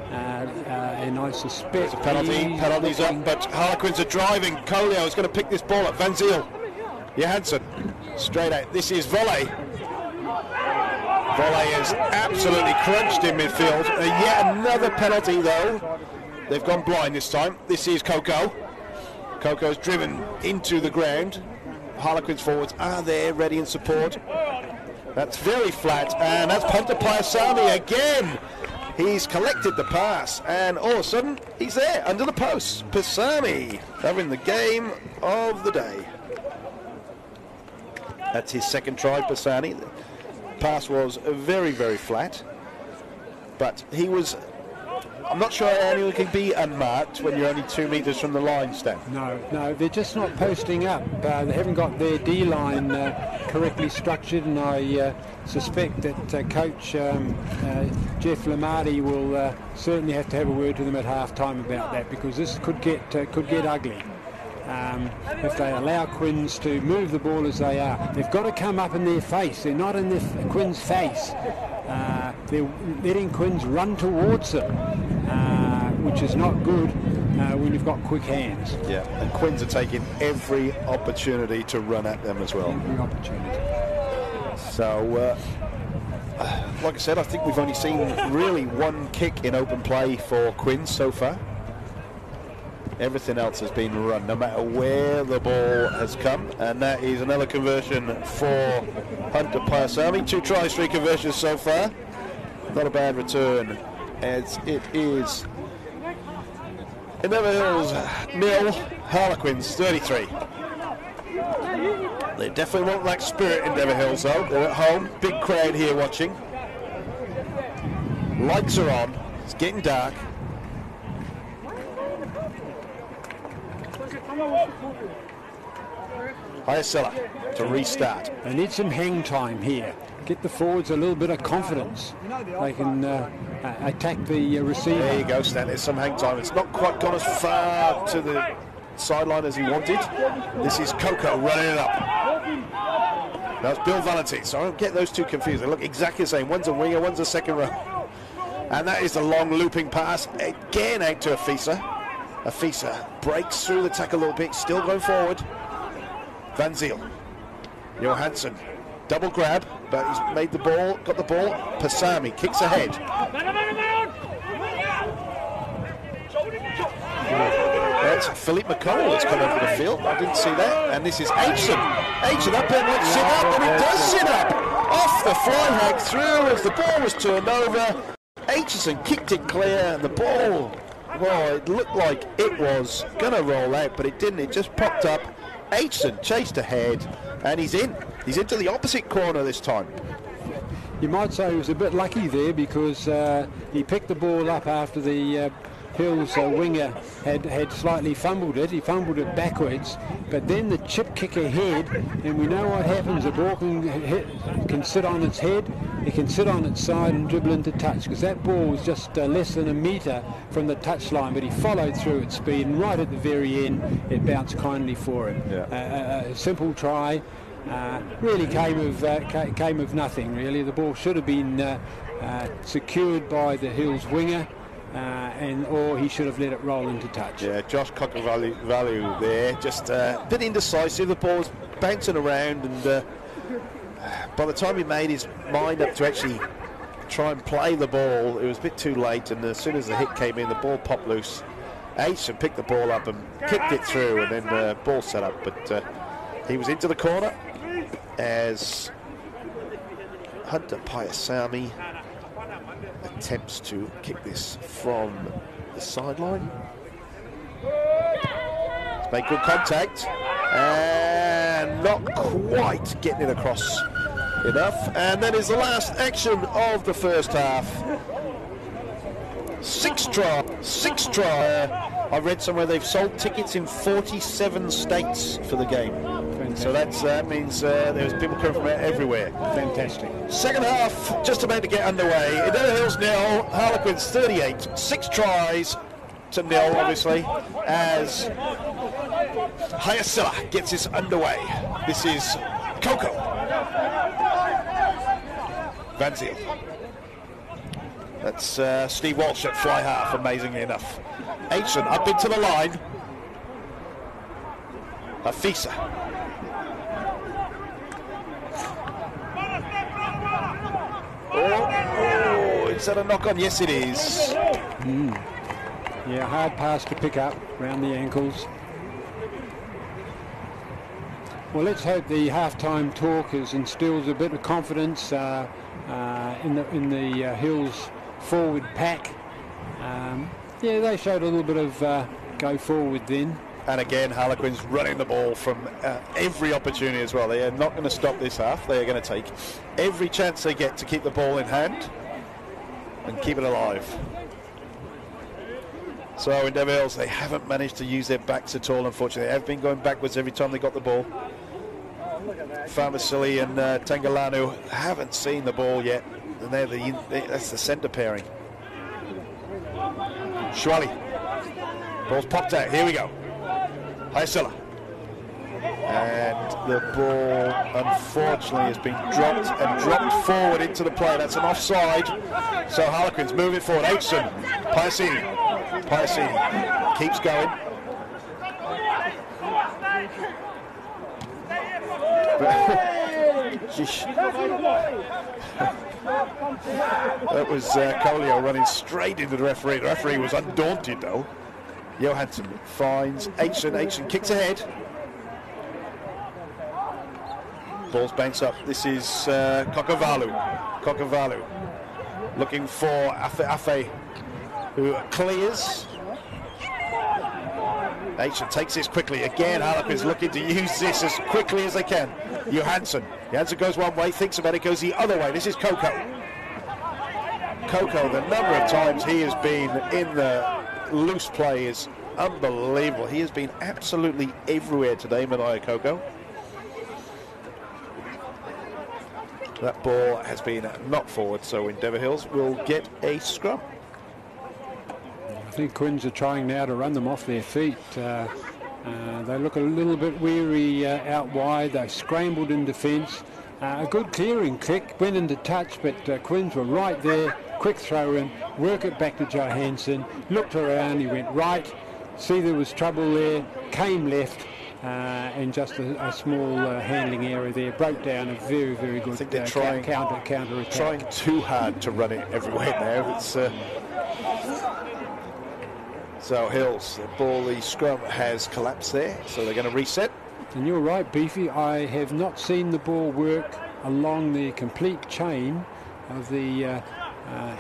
and I suspect... There's a penalty's up, but Harlequins are driving. Colio is going to pick this ball up. Van Ziel, Johansson, straight out. This is Volley. Volley is absolutely crunched in midfield. Yet another penalty, though. They've gone blind this time. This is Coco. Coco's driven into the ground. Harlequins forwards are there, ready in support. That's very flat, and that's Punter Paisami again. He's collected the pass, and all of a sudden, he's there, under the post. Paisami having the game of the day. That's his second try, Paisami. The pass was very, very flat, but he was... I'm not sure how anyone can be unmarked when you're only 2 metres from the line, Stan. No, they're just not posting up. They haven't got their D-line correctly structured, and I suspect that Coach Jeff Lamardi will certainly have to have a word to them at half-time about that, because this could get ugly. If they allow Quins to move the ball as they are. They've got to come up in their face. They're not in Quins' face. They're letting Quins run towards them, which is not good when you've got quick hands. Yeah, and Quins are taking every opportunity to run at them as well. Every opportunity. So, like I said, I think we've only seen really one kick in open play for Quins so far. Everything else has been run, no matter where the ball has come, and that is another conversion for Hunter Paisami. 2 tries, 3 conversions so far. Not a bad return, as it is Endeavour Hills 0, Harlequins 33. They definitely won't lack spirit, Endeavour Hills, though. They're at home, big crowd here watching. Lights are on, it's getting dark. Hyacella to restart. They need some hang time here. Get the forwards a little bit of confidence. They can attack the receiver. There you go, Stan. There's some hang time. It's not quite gone as far to sideline as he wanted. This is Coco running it up. That's Bill Valentine, so I don't get those two confused. They look exactly the same. One's a winger, one's a second row. And that is the long looping pass, again out to Afisa. Afisa breaks through the tackle a little bit, still going forward. Van Zyl. Johansson, double grab, but he's made the ball, got the ball. Pasami kicks ahead. That's Philippe McConnell that's come over the field. I didn't see that. And this is Aitchison. Aitchison, that ball might sit up, and it does sit up. Off the fly hack through as the ball was turned over. Aitchison kicked it clear, and the ball, well, it looked like it was going to roll out, but it didn't. It just popped up. Aitchison chased ahead, and he's in. He's into the opposite corner this time. You might say he was a bit lucky there because he picked the ball up after the Hills winger had slightly fumbled it. He fumbled it backwards, but then the chip kick ahead, and we know what happens. The ball can sit on its head, it can sit on its side and dribble into touch, because that ball was just less than a metre from the touch line, but he followed through at speed, and right at the very end it bounced kindly for him. Yeah. A simple try. Really came of nothing, really. The ball should have been secured by the Hills winger, or he should have let it roll into touch. Yeah, Josh Cocker-Value there, just a bit indecisive. The ball was bouncing around, and by the time he made his mind up to actually try and play the ball, it was a bit too late, and as soon as the hit came in, the ball popped loose. Aitchison picked the ball up and kicked it through, and then the ball set up, but he was into the corner as Hunter Paisami attempts to kick this from the sideline. He's made good contact and not quite getting it across enough. And that is the last action of the first half. Six try. I read somewhere they've sold tickets in 47 states for the game. Fantastic. So that means there's people coming from everywhere. Fantastic. Second half just about to get underway. Endeavour Hills 0, Harlequins 38. 6 tries to 0, obviously, as Hayasilla gets this underway. This is Coco. Van Zyl. That's Steve Walsh at fly half, amazingly enough. Aitchison up into the line. Afisa. Oh, is that a knock on? Yes, it is. Yeah, hard pass to pick up around the ankles. Well, let's hope the halftime talk instills a bit of confidence in the Hills forward pack. Yeah, they showed a little bit of go forward then. And again, Harlequins running the ball from every opportunity as well. They are not going to stop this half. They are going to take every chance they get to keep the ball in hand and keep it alive. So Endeavour Hills, they haven't managed to use their backs at all, unfortunately. They have been going backwards every time they got the ball. Farmasili and Tangalanu haven't seen the ball yet. And that's the centre pairing. Shwali. Ball's popped out. Here we go. Hayasilla. And the ball, unfortunately, has been dropped forward into the play. That's an offside. So Harlequins move it forward. Aitchison. Paisini keeps going. That was Colio running straight into the referee. The referee was undaunted, though. Johansson finds Aitchison kicks ahead. Ball's bounced up. This is Cocker-Value looking for Afe, who clears. Aitchison takes this quickly. Again, Harlequins looking to use this as quickly as they can. Johansson goes one way, thinks about it, goes the other way. This is Coco. The number of times he has been in the loose play is unbelievable. He has been absolutely everywhere today, Manaya Coco. That ball has been knocked forward, so Endeavour Hills will get a scrum. I think Quins are trying now to run them off their feet. They look a little bit weary out wide. They scrambled in defence. A good clearing kick, went into touch, but Quins were right there. Quick throw in, work it back to Johansson, looked around, he went right, see there was trouble there, came left, and just a small handling error there, broke down a very, very good counter attack. Trying too hard to run it everywhere now. It's so Hills, the scrum has collapsed there, so they're going to reset. And you're right, Beefy, I have not seen the ball work along the complete chain of the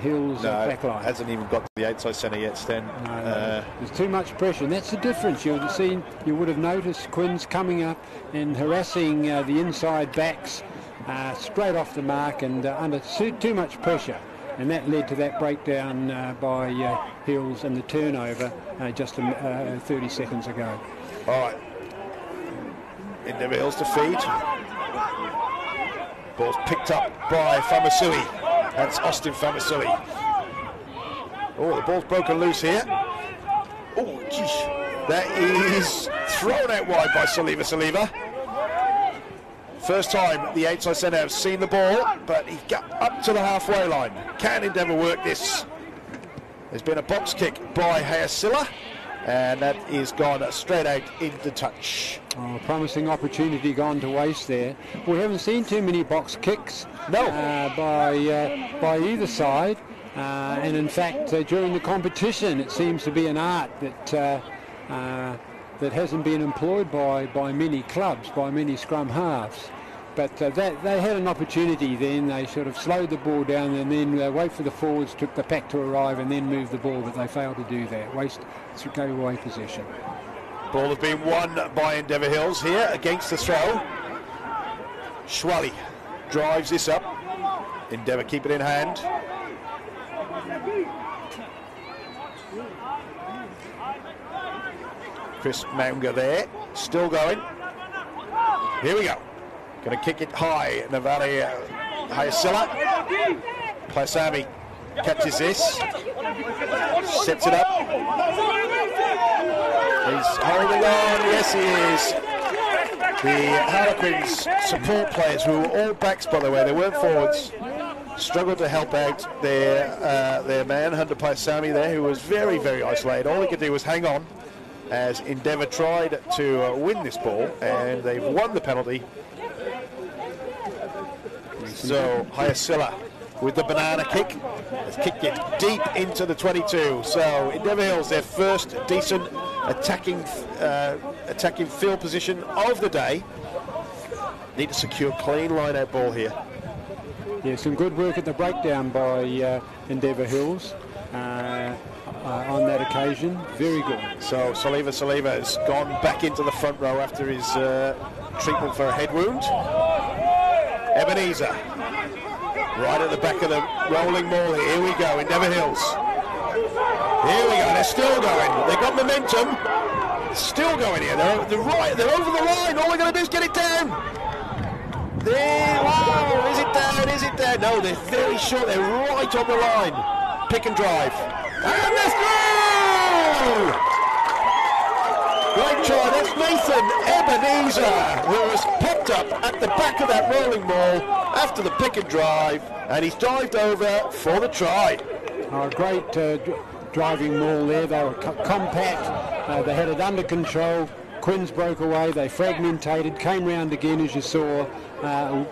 Hills back line. Hasn't even got to the outside centre yet, Stan. No, there's too much pressure, and that's the difference. You would have noticed Quins coming up and harassing the inside backs straight off the mark and under too much pressure. And that led to that breakdown by Hills and the turnover just 30 seconds ago. All right. Endeavour Hills to feed. Ball's picked up by Famasui. That's Austin Famasui. Oh, the ball's broken loose here. Oh, geez. That is thrown out wide by Saliva. First time the outside centre have seen the ball, but he got up to the halfway line. Can Endeavour work this? There's been a box kick by Hayasilla, and that is gone straight out into touch. Oh, promising opportunity gone to waste there. We haven't seen too many box kicks by either side, and in fact during the competition it seems to be an art that hasn't been employed by many clubs, by many scrum halves. But they had an opportunity then. They sort of slowed the ball down and then wait for the forwards, took the pack to arrive and then move the ball, but they failed to do that. Go away possession. Ball has been won by Endeavour Hills here against the throw. Schwally drives this up. Endeavour keep it in hand. Chris Maunga there, still going. Here we go. Going to kick it high. Navale Hayasilla. Plaisami catches this. Sets it up. He's holding on. Yes, he is. The Harlequins support players, who were all backs, by the way, they weren't forwards, struggled to help out their man, Hunter Plaisami there, who was very, very isolated. All he could do was hang on as Endeavour tried to win this ball, and they've won the penalty. So Hayasilla with the banana kick has kicked it deep into the 22. So Endeavour Hills, their first decent attacking field position of the day. Need to secure clean line-out ball here. Yeah, some good work at the breakdown by Endeavour Hills on that occasion. Very good. So Saliva has gone back into the front row after his treatment for a head wound. Ebenezer, right at the back of the rolling maul here. Here we go, Endeavour Hills. Here we go, they're still going. They've got momentum. Still going here. They're over the line. All they're going to do is get it down. There, wow, is it down? Is it down? No, they're very short. They're right on the line. Pick and drive. And let's go! Great try. That's Nathan Ebenezer, who was popped up at the back of that rolling maul after the pick and drive, and he's dived over for the try. Great driving maul there. They were compact. They had it under control. Quins broke away. They fragmentated, came round again, as you saw.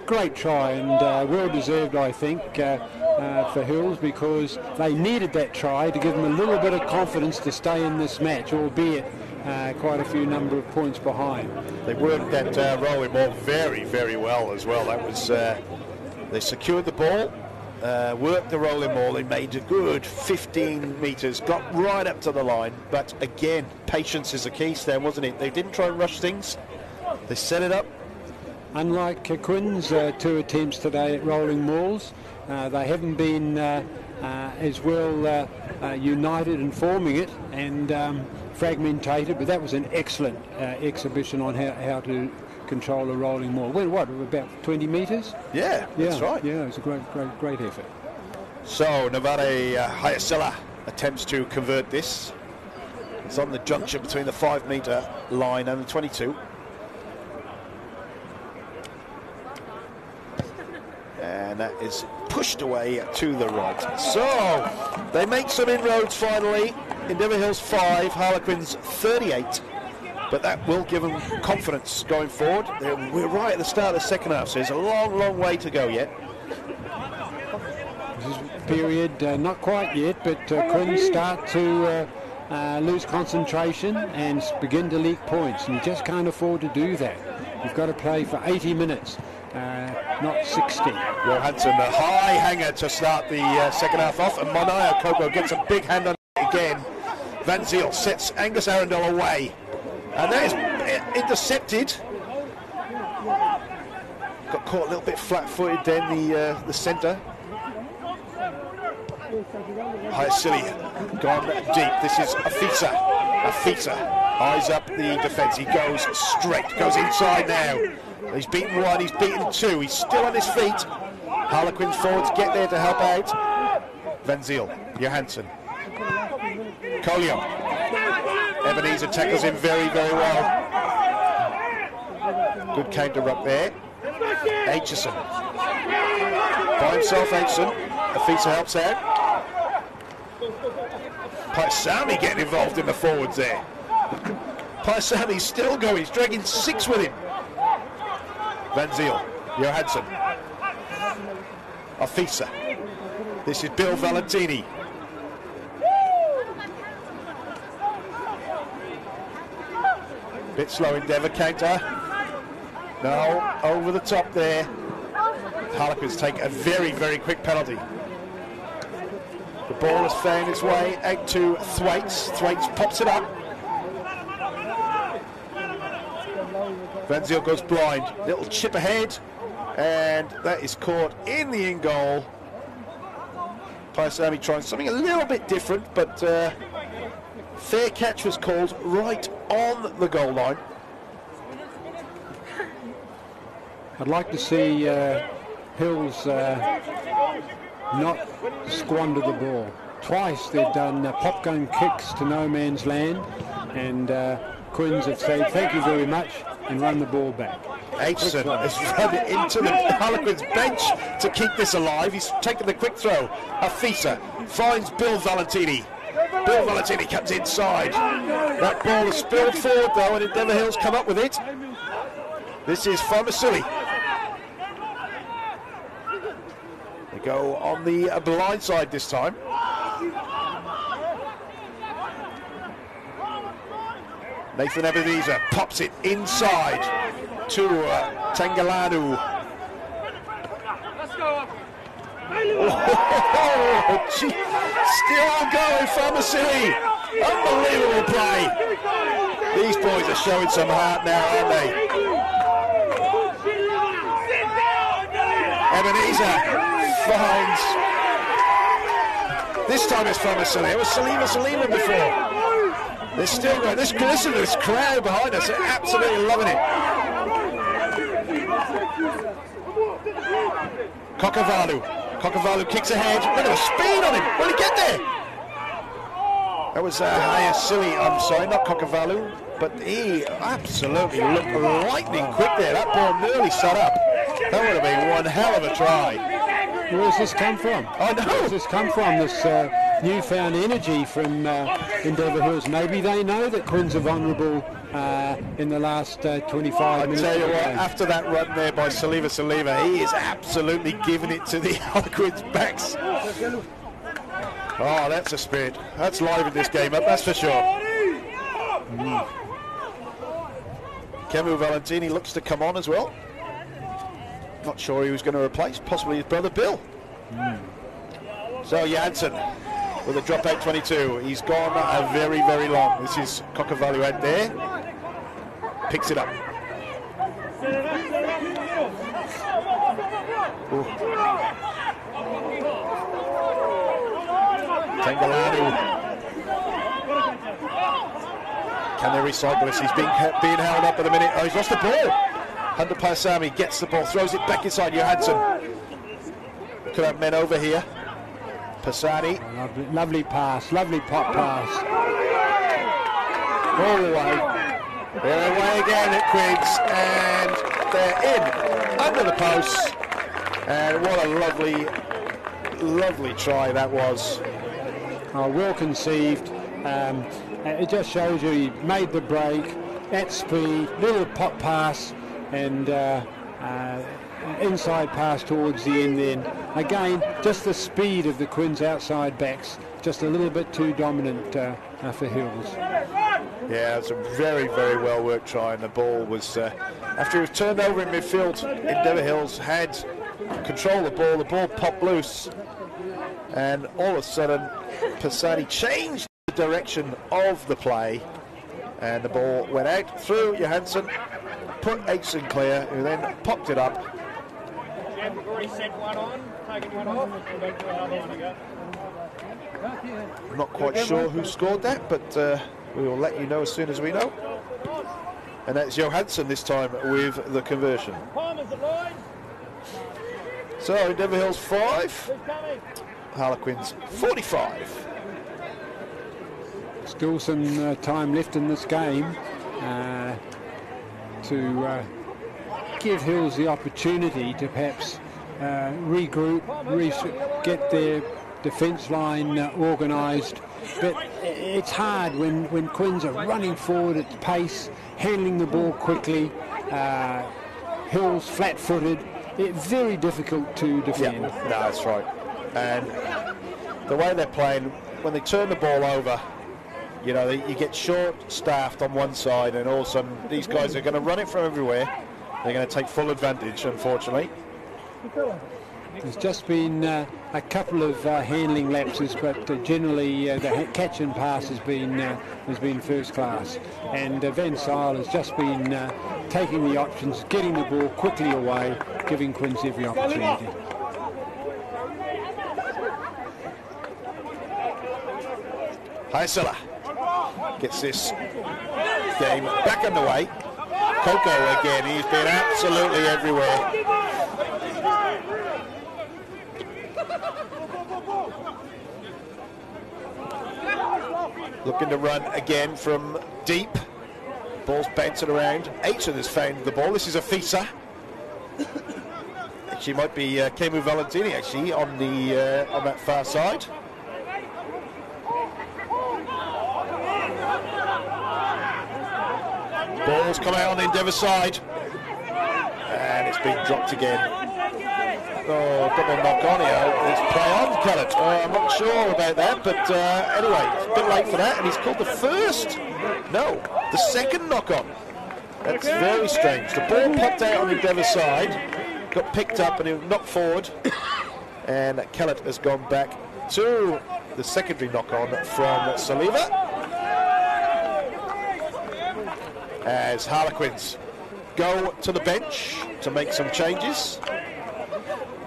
Great try, and well deserved, I think, for Hills, because they needed that try to give them a little bit of confidence to stay in this match, albeit quite a few number of points behind. They worked that rolling ball very, very well as well. That was they secured the ball, worked the rolling ball. They made a good 15 metres, got right up to the line. But again, patience is a key, Stan, wasn't it? They didn't try and rush things. They set it up. Unlike Quins' two attempts today at rolling mauls, they haven't been as well united in forming it and fragmentated, but that was an excellent exhibition on how to control a rolling maul. What, about 20 metres? Yeah, that's right. Yeah, it was a great effort. So Navale Hayasilla attempts to convert this. It's on the junction between the 5-metre line and the 22. And that is pushed away to the right. So they make some inroads finally. Endeavour Hills 5, Harlequins 38. But that will give them confidence going forward. We're right at the start of the second half, so there's a long, long way to go yet. This is period, not quite yet, but Quins start to lose concentration and begin to leak points, and you just can't afford to do that. You've got to play for 80 minutes, not 60. Johansson, a high hanger to start the second half off, and Monaya Coco gets a big hand on it again. Van Zyl sets Angus Arundel away, and that is intercepted. Got caught a little bit flat-footed then, the centre. Hyacili gone deep. This is Afisa. Afisa eyes up the defence. He goes straight, goes inside now. He's beaten one, he's beaten two. He's still on his feet. Harlequins forwards get there to help out. Van Zyl, Johansson, Collier. Ebenezer tackles him very, very well. Good counter up there. Aitchison. By himself, Aitchison. Afisa helps out. Paisami getting involved in the forwards there. Paisami's still going, he's dragging 6 with him. Van Zyl, Johansson, Afisa. This is Bill Valentini. Bit slow Endeavour counter. No, over the top there. Harlequins take a very, very quick penalty. The ball has found its way out to Thwaites. Thwaites pops it up. Van Zyl goes blind. Little chip ahead. And that is caught in the in goal. Paisami trying something a little bit different, but fair catch was called right on the goal line. I'd like to see Hills not squander the ball. Twice they've done pop gun kicks to no man's land, and Quins have said thank you very much and run the ball back. Aitchison has run it into the Harlequins bench to keep this alive. He's taken the quick throw. Afisa finds Bill Valentini. Bill Valentini comes inside. That ball is spilled forward though, and Endeavour Hills come up with it. This is Famasuli. They go on the blind side this time. Nathan Ebenezer pops it inside to Tangalanu. Oh, gee. Still going, Famasili. Unbelievable play. These boys are showing some heart now, aren't they? Ebenezer finds. This time it's Famasili. It was Salima before. They're still going. Listen to this crowd behind us. They're absolutely loving it. Kokavalu kicks ahead. Look at the speed on him. Will he get there? That was Hyacili. I'm sorry, not Kokavalu. But he absolutely looked lightning quick there. That ball nearly set up. That would have been one hell of a try. Where's this come from? I know. Where's this come from? This newfound energy from Endeavour Hills. Maybe they know that Quins are vulnerable in the last 25 minutes. I tell you what, after that run there by Saliva, he is absolutely giving it to the Harlequins' backs. Oh, that's a spirit. That's livened this game up, that's for sure. Kemu Valentini looks to come on as well. Not sure he was going to replace, possibly his brother Bill. So Janssen with a dropout 22. He's gone very, very long. This is Kokavalu out there. Picks it up. Ooh. Tangalanu. Can they recycle this? He's being held up at the minute. Oh, he's lost the ball. Hunter Paisami gets the ball, throws it back inside Johansson. Could have men over here. Pasani. Lovely pass, lovely pop pass. All the way. They're away again at Quins, and they're in under the posts. And what a lovely try that was. Well conceived. It just shows you he made the break at speed, little pop pass, and inside pass towards the end then. Again, just the speed of the Quins outside backs, just a little bit too dominant for Hills. Yeah, it's a very well worked try, and the ball was, after it was turned over in midfield, Endeavour Hills had control of the ball popped loose, and all of a sudden Pisani changed the direction of the play, and the ball went out through Johansson, put Aitchison clear, who then popped it up. We've already sent one on, taken one off. I'm not quite sure who scored that, but we will let you know as soon as we know. And that's Johansson this time with the conversion. So Endeavour Hills 5, Harlequins 45. Still some time left in this game to give Hills the opportunity to perhaps regroup, get their defence line organised. But it's hard when Quins are running forward at pace, handling the ball quickly. Hills flat-footed. It's very difficult to defend. Yeah, no, that's right. And the way they're playing, when they turn the ball over, you know, you get short-staffed on one side, and all of a sudden these guys are going to run it from everywhere. They're going to take full advantage, unfortunately. There's just been a couple of handling lapses, but generally the catch and pass has been first class. And Van Sile has just been taking the options, getting the ball quickly away, giving Quins every opportunity. Hyacilla gets this game back underway. Coco again, he's been absolutely everywhere. Looking to run again from deep. Ball's bouncing around. Aitchison has found the ball. This is Afisa. Actually, might be Kemu Valentini actually on that far side. Ball's come out on the Endeavour side, and it's been dropped again. Oh, double knock on here. It's play on, Kellett. I'm not sure about that, but anyway, it's a bit late for that, and he's called the second knock on. That's very strange. The ball popped out on the Endeavour side, got picked up, and he knocked forward, and Kellett has gone back to the secondary knock on from Saliva. As Harlequins go to the bench to make some changes.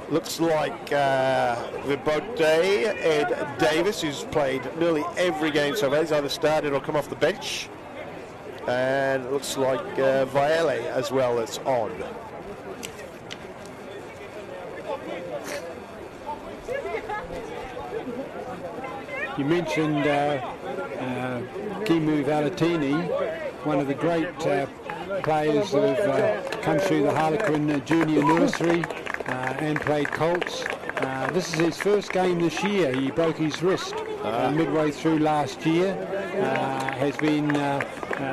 Looks like Vibode Ed Davis, who's played nearly every game so far, he's either started or come off the bench. And it looks like Viale as well is on. You mentioned Kemu Valentini, one of the great players that have come through the Harlequin junior nursery and played Colts. This is his first game this year. He broke his wrist midway through last year. Has been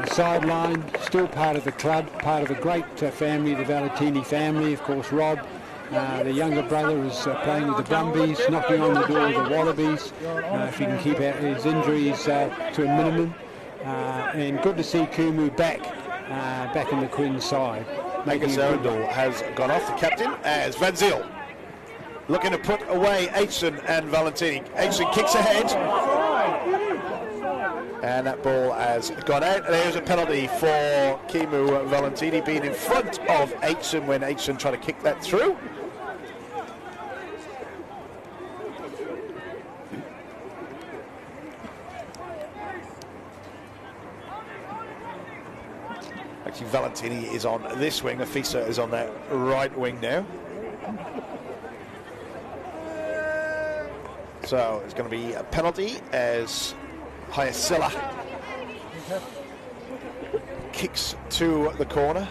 sidelined, still part of the club, part of a great family, the Valentini family. Of course, Rob, the younger brother, is playing with the Brumbies, knocking on the door of the Wallabies, if he can keep out his injuries to a minimum. And good to see Kumu back in the Quins side. Magus Arundel has gone off, the captain, as Van Zyl looking to put away Aitchison and Valentini. Aitchison kicks ahead, and that ball has gone out. And there's a penalty for Kemu Valentini being in front of Aitchison when Aitchison tried to kick that through. Actually, Valentini is on this wing. Afisa is on that right wing now. So it's going to be a penalty as Hyacilla kicks to the corner,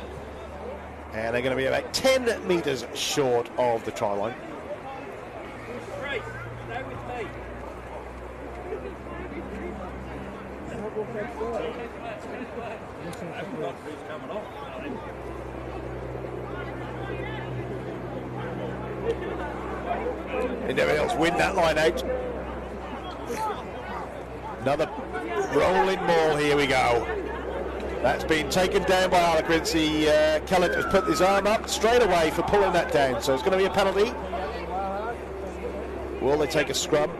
and they're going to be about 10 metres short of the try line. Grace, stay with me. Endeavour Hills win that line out. Another rolling ball, here we go. That's been taken down by Harlequins. Kellett has put his arm up straight away for pulling that down, so it's going to be a penalty. Will they take a scrum?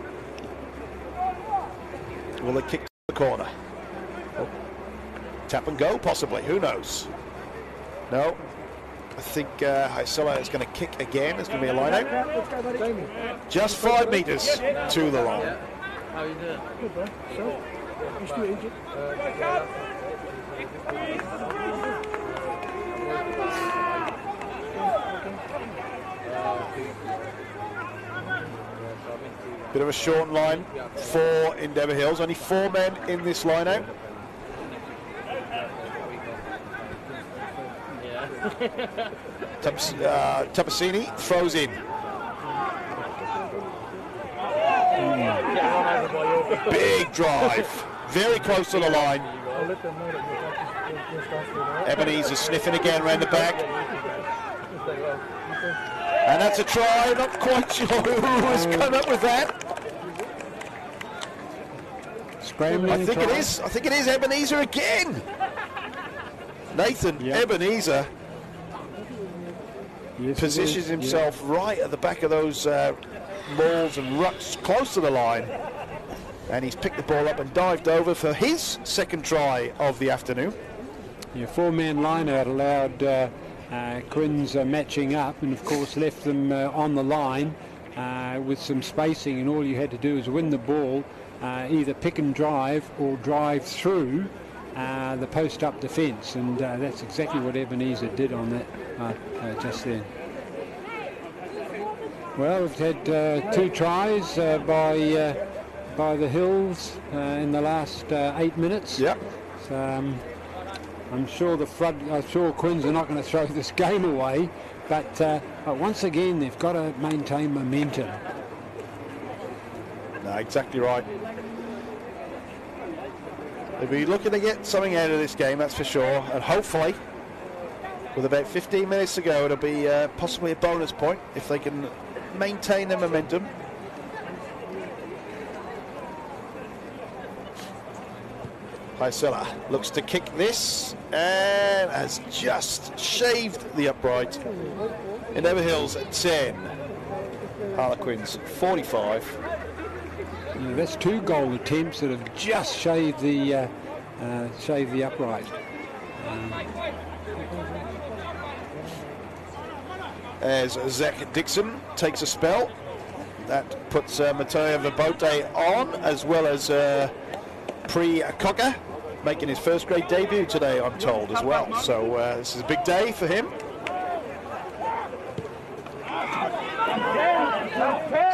Will they kick to the corner? Oh. Tap and go, possibly, who knows? No. I think Haisela is going to kick again. It's going to be a line out. Just 5 metres to the line. How you doing? Good, bro. So, you still injured? Bit of a short line for Endeavour Hills. Only 4 men in this line out. Tapasini throws in. Big drive, very close to the line. Ebenezer sniffing again around the back. And that's a try, not quite sure who has come up with that. I think it is Ebenezer again. Nathan Ebenezer positions himself right at the back of those mauls and rucks close to the line, and he's picked the ball up and dived over for his second try of the afternoon. Yeah, 4-man line out allowed Quins matching up, and of course left them on the line with some spacing, and all you had to do was win the ball, either pick and drive or drive through the post-up defence, and that's exactly what Ebenezer did on that just then. Well, we've had 2 tries by the Hills in the last 8 minutes. Yep. So, I'm sure Quins are not going to throw this game away, but once again they've got to maintain momentum. No, exactly right. They'll be looking to get something out of this game, that's for sure, and hopefully, with about 15 minutes to go, it'll be possibly a bonus point if they can maintain their momentum. Haisela looks to kick this and has just shaved the upright. Endeavour Hills 10, Harlequins 45. Yeah, that's 2 goal attempts that have just shaved the upright. As Zach Dixon takes a spell, that puts Matteo Vibote on, as well as Pri Cocker, making his first grade debut today, I'm told, as well. So this is a big day for him.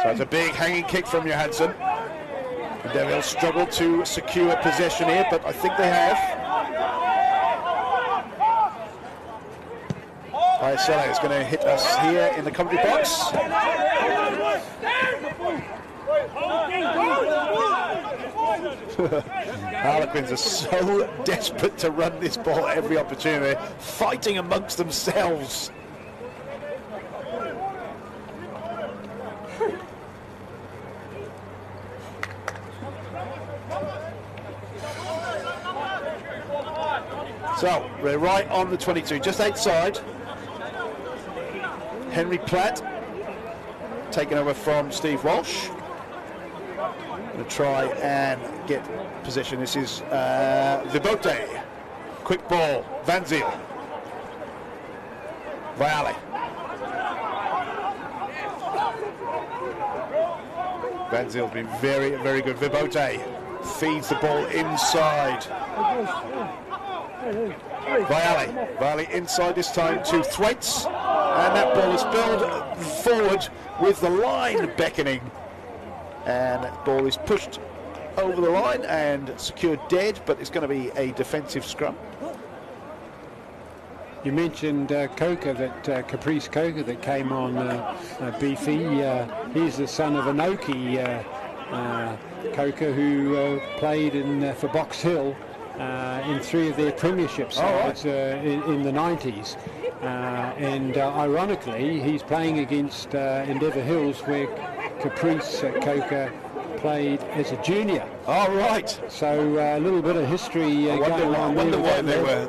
So it's a big hanging kick from Johansson. They'll struggle to secure possession here, but I think they have. Haisela is going to hit us here in the commentary box. Harlequins are so desperate to run this ball at every opportunity, fighting amongst themselves. So we're right on the 22, just outside. Henry Platt taking over from Steve Walsh. Going to try and get possession. This is Vibote. Quick ball, Van Zyl. Viale. Van Zyl's been very, very good. Vibote feeds the ball inside. Viale inside this time to Thwaites, and that ball is spilled forward with the line beckoning, and that ball is pushed over the line and secured dead, but it's going to be a defensive scrum. You mentioned Coker, that Caprice Coker that came on Beefy. He's the son of Anoki Coker, who played for Box Hill in 3 of their premiership sides in the 90s. And ironically, he's playing against Endeavour Hills, where Caprice Coker played as a junior. All right. So a little bit of history I wonder why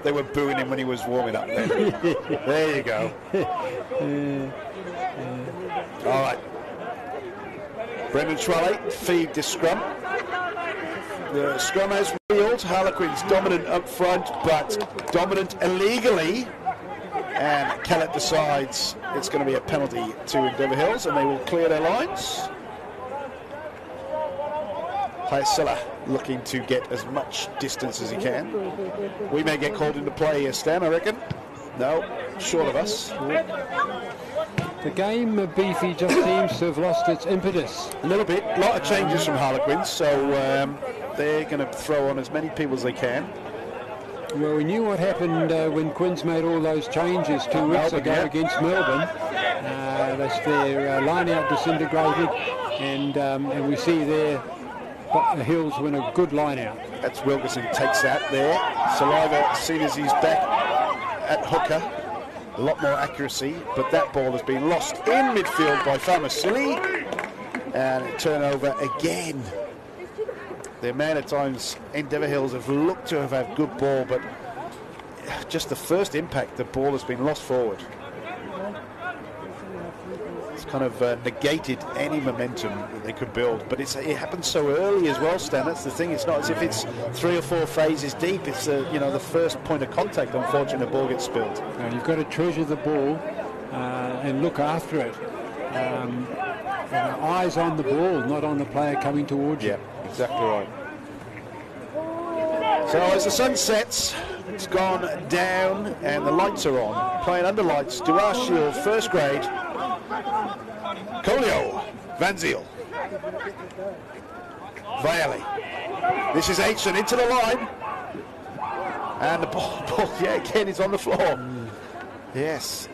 they were booing him when he was warming up then. There you go. All right. Brendan Schwelle feed this scrum. The scrum has wheeled. Harlequins dominant up front, but dominant illegally. And Kellett decides it's going to be a penalty to Endeavour Hills, and they will clear their lines. Hyacilla looking to get as much distance as he can. We may get called into play here, Stan, I reckon. No, short of us. The game, Beefy, just seems to have lost its impetus. A little bit. A lot of changes from Harlequins, so they're going to throw on as many people as they can. Well, we knew what happened when Quins made all those changes 2 weeks ago against Melbourne. That's their line-out disintegrated, and we see there the Hills win a good line-out. That's Wilkerson takes that there. Saliva, seen as he's back at hooker. A lot more accuracy, but that ball has been lost in midfield by Famasili. And a turnover again. The amount of times Endeavour Hills have looked to have had good ball, but just the first impact, the ball has been lost forward. It's kind of negated any momentum that they could build, but it happens so early as well, Stan. That's the thing. It's not as if it's 3 or 4 phases deep. It's the first point of contact. Unfortunately, the ball gets spilled. Now you've got to treasure the ball and look after it. Eyes on the ball, not on the player coming towards you. Yeah, exactly right. So as the sun sets, it's gone down and the lights are on. Playing under lights, Dewar Shield, first grade. Colio, Van Ziel, Vialli. This is Aitchen into the line. And the ball, again, is on the floor. Yes.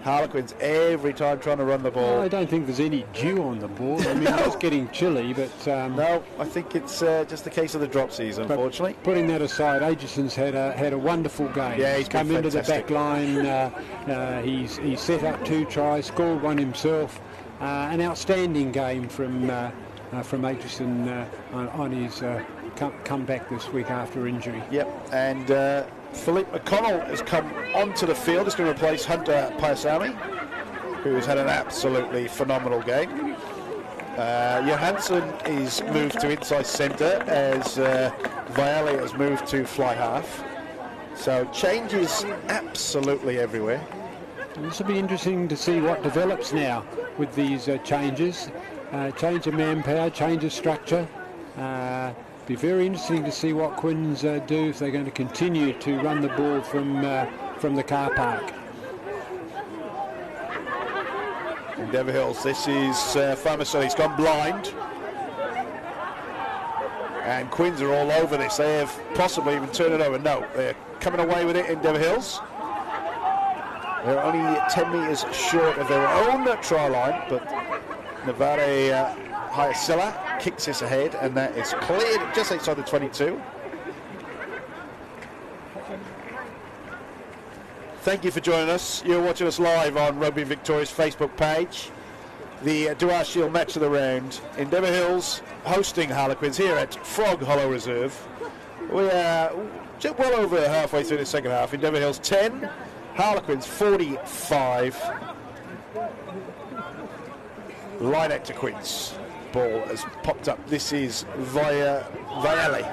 Harlequins every time trying to run the ball. Well, I don't think there's any dew on the ball. I mean, no. It's getting chilly, but... no, I think it's just the case of the drop season, unfortunately. Putting that aside, Aitchison's had a wonderful game. Yeah, he's come into fantastic. the back line. He's set up 2 tries, scored 1 himself. An outstanding game from Aitchison on his comeback this week after injury. Yep, and... Philippe McConnell has come onto the field. He's going to replace Hunter Paisami, who has had an absolutely phenomenal game. Johansson is moved to inside centre as Vialli has moved to fly half. So changes absolutely everywhere. This will be interesting to see what develops now with these changes. Change of manpower, change of structure. Be very interesting to see what Quins do if they're going to continue to run the ball from the car park. Endeavour Hills, this is Famasoli. He's gone blind. And Quins are all over this. They have possibly even turned it over. No, they're coming away with it, Endeavour Hills. They're only 10 metres short of their own try line, but Nevada Hyacilla kicks this ahead, and that is cleared just outside the 22. Thank you for joining us. You're watching us live on Rugby Victoria's Facebook page. The Dewar Shield match of the round. Endeavour Hills hosting Harlequins here at Frog Hollow Reserve. We are just well over halfway through the second half. Endeavour Hills 10, Harlequins 45. Line out to Quins. Ball has popped up. This is Vialli.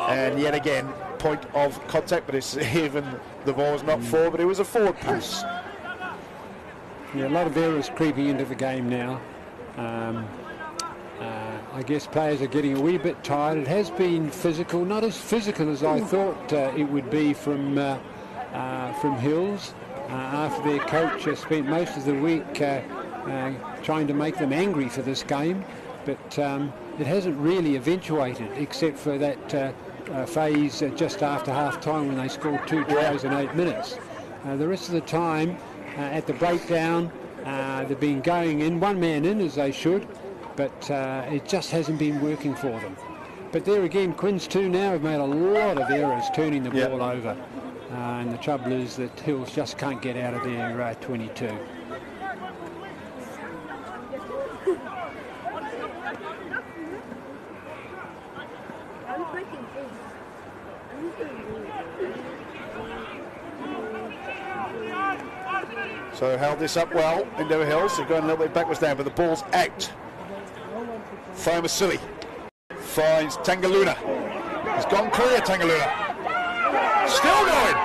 And yet again, point of contact, but it's even the ball is not forward, but it was a forward pass. Yeah, a lot of errors creeping into the game now. I guess players are getting a wee bit tired. It has been physical, not as physical as I thought it would be from Hills. After their coach spent most of the week trying to make them angry for this game. but it hasn't really eventuated, except for that phase just after half-time when they scored 2 tries in 8 minutes. The rest of the time, at the breakdown, they've been going in, one man in as they should, but it just hasn't been working for them. But there again, Quins too now have made a lot of errors turning the ball over. And the trouble is that Hills just can't get out of their 22. So held this up well, Endeavour Hills. They're going a little bit backwards down, but the ball's out. Thaimasili finds Tangaluna. He's gone clear, Tangaluna. Still going.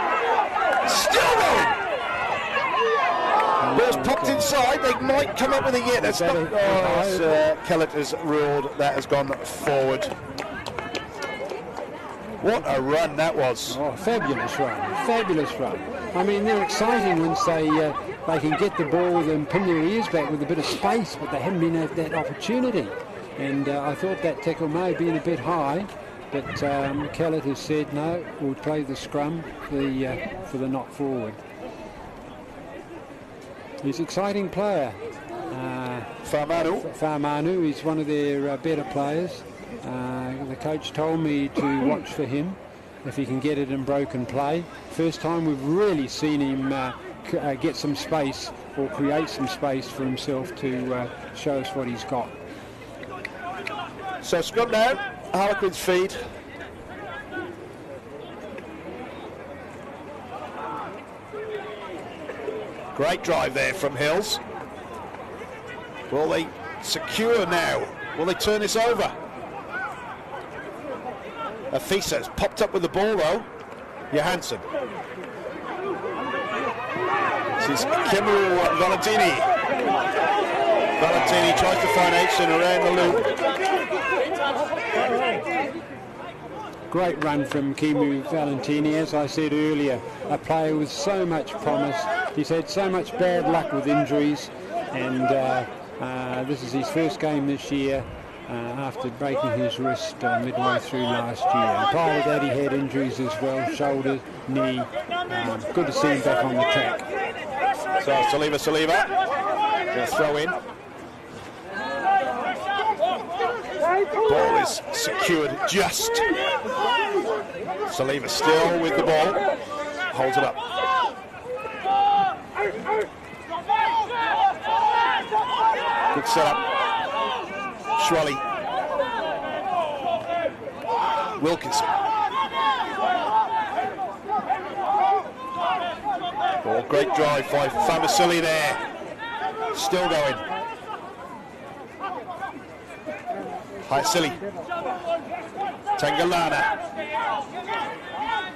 Still going. Ball's popped inside. They might come up with it yet. That's not. Kellett has ruled that has gone forward. What a run that was. Oh, fabulous run. Fabulous run. I mean, they're exciting once they can get the ball and pin their ears back with a bit of space, but they haven't been at that opportunity. And I thought that tackle may have been a bit high, but Kellett has said no, we'll play the scrum for the knock forward. He's an exciting player. Farmanu is one of their better players. The coach told me to watch for him if he can get it in broken play. First time we've really seen him get some space or create some space for himself to show us what he's got. So scrum now, Harlequins feed. Great drive there from Hills. Will they secure now? Will they turn this over? Afisa's popped up with the ball though. Johansson. This is Kimu Valentini. Valentini tries to find Aitchen around the loop. Great run from Kimu Valentini. As I said earlier, a player with so much promise. He's had so much bad luck with injuries, and this is his first game this year after breaking his wrist midway through last year. And prior to that, he had injuries as well, shoulder, knee. Good to see him back on the track. So Saliva, going to throw in. Ball is secured just. Saliva still with the ball, holds it up. Good setup. Schwally. Wilkinson. Oh, great drive by Famasili there. Still going. Haisili.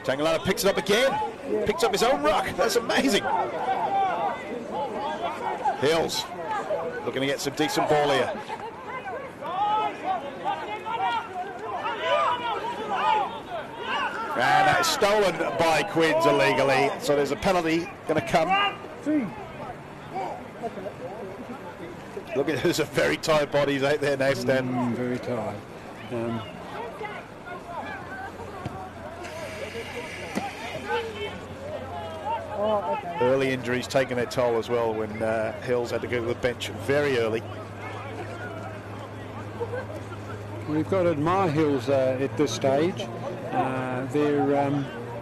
Tangalana picks it up again. Picks up his own ruck. That's amazing. Hills looking to get some decent ball here. And that's stolen by Quins illegally, so there's a penalty going to come. Look at there's a very tired bodies out there now, Stan. Very tired. Early injuries taking their toll as well when Hills had to go to the bench very early. We've got to admire Hills at this stage.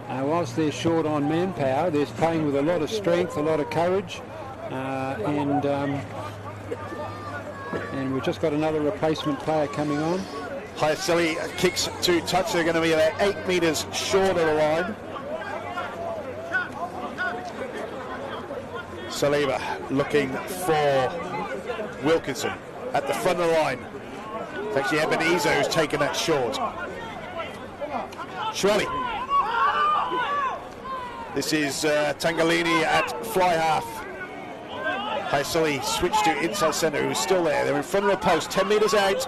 Whilst they're short on manpower, they're playing with a lot of strength, a lot of courage, and we've just got another replacement player coming on. Haisili kicks to touch. They're going to be about 8 metres short of the line. Saliba looking for Wilkinson at the front of the line. It's actually Ebenezer who's taken that short. Schwally. This is Tangalini at fly half. Haisili switched to inside centre, who's still there. They're in front of the post, 10 metres out.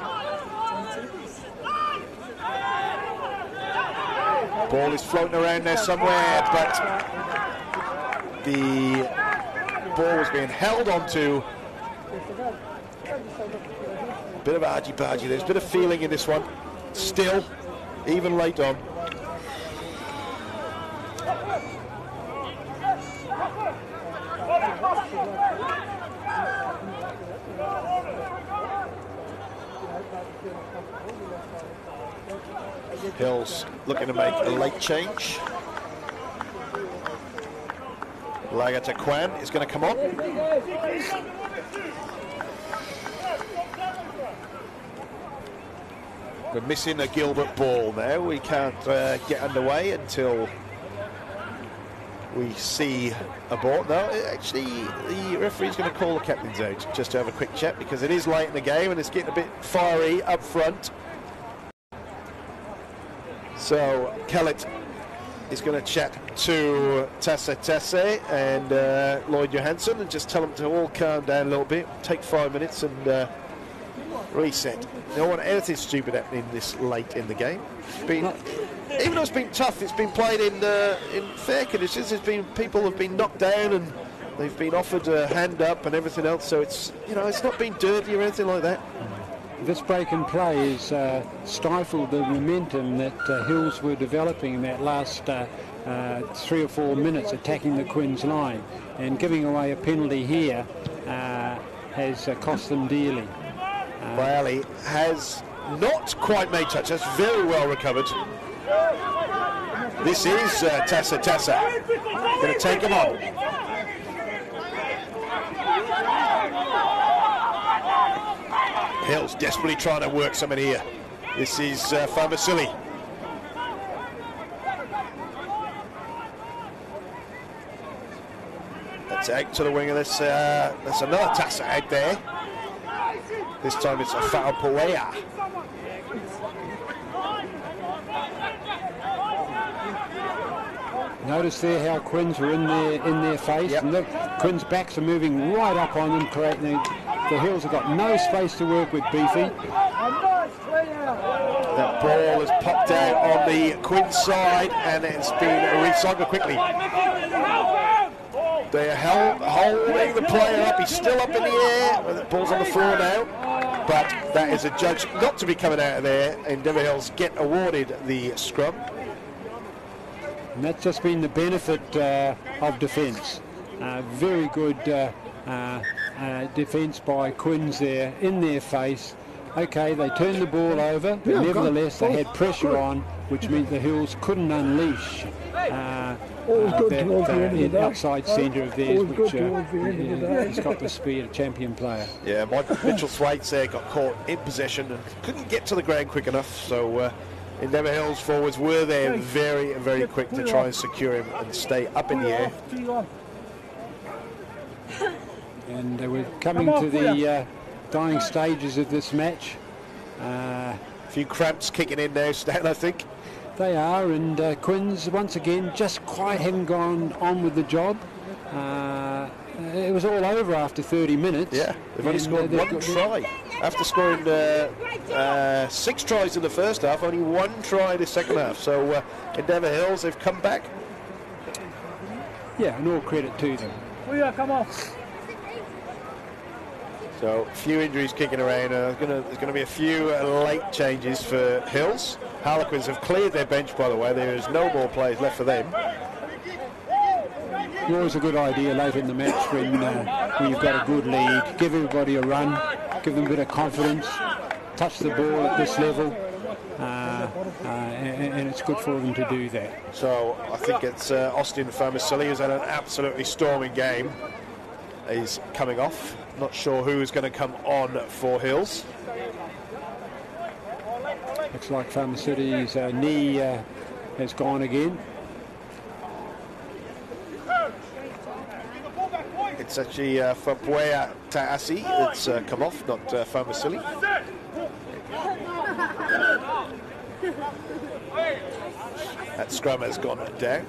Ball is floating around there somewhere, but the ball was being held onto bit of argy-bargy. There's a bit of feeling in this one. Still, even late on. Hills looking to make a late change. Lagata Kwan is going to come on. We're missing a Gilbert ball now. We can't get underway until we see a ball. No, actually, the referee's going to call the captains out just to have a quick chat, because it is late in the game and it's getting a bit fiery up front. So Kellett is going to chat to Tasse and Lloyd Johansson and just tell them to all calm down a little bit, take 5 minutes and reset. Don't want anything stupid happening this late in the game. Even though it's been tough, it's been played in fair conditions. There's been people have been knocked down and they've been offered a hand up and everything else. So it's, you know, it's not been dirty or anything like that. This break and play has stifled the momentum that Hills were developing in that last 3 or 4 minutes attacking the Quins line, and giving away a penalty here has cost them dearly. Bailey has not quite made touch. That's very well recovered. This is Tasse. Going to take him on. Hills desperately trying to work something here. This is Famasili. That's out to the winger. That's another Tasse out there. This time it's a foul Poea. Notice there how Quins were in their face. Yep. And look, Quins' backs are moving right up on them, creating the Hills have got no space to work with, Beefy. That ball has popped out on the Quins side and it's been recycled quickly. They're holding the player up. He's still up in the air. The ball's on the floor now. But that is a judge not to be coming out of there. Endeavour Hills get awarded the scrum. And that's just been the benefit of defence. Very good defence by Quins there in their face. Okay, they turned the ball over, but nevertheless they had pressure on, which meant the Hills couldn't unleash that outside centre of theirs, which has got the speed of a champion player. Yeah, Mitchell Thwaites there got caught in possession and couldn't get to the ground quick enough, so Endeavour Hills forwards were there very, very quick to try and secure him and stay up in the air. And we're coming to the dying stages of this match. A few cramps kicking in now, Stan, I think. They are, and Quins once again just quite haven't gone on with the job. It was all over after 30 minutes. Yeah, they've only scored one try. After scoring 6 tries in the first half, only 1 try in the second half. So Endeavour Hills, they've come back. Yeah, and all credit to them. Come on. So a few injuries kicking around. There's going to be a few late changes for Hills. Harlequins have cleared their bench, by the way. There is no more players left for them. Always a good idea late in the match when you've got a good lead. Give everybody a run, give them a bit of confidence, touch the ball at this level, and it's good for them to do that. So I think it's Austin Famasili, who's had an absolutely storming game. He's coming off. Not sure who is going to come on for Hills. Looks like Famasili's knee has gone again. It's actually Fapuea Taasi that's come off, not Famasili. That scrum has gone down.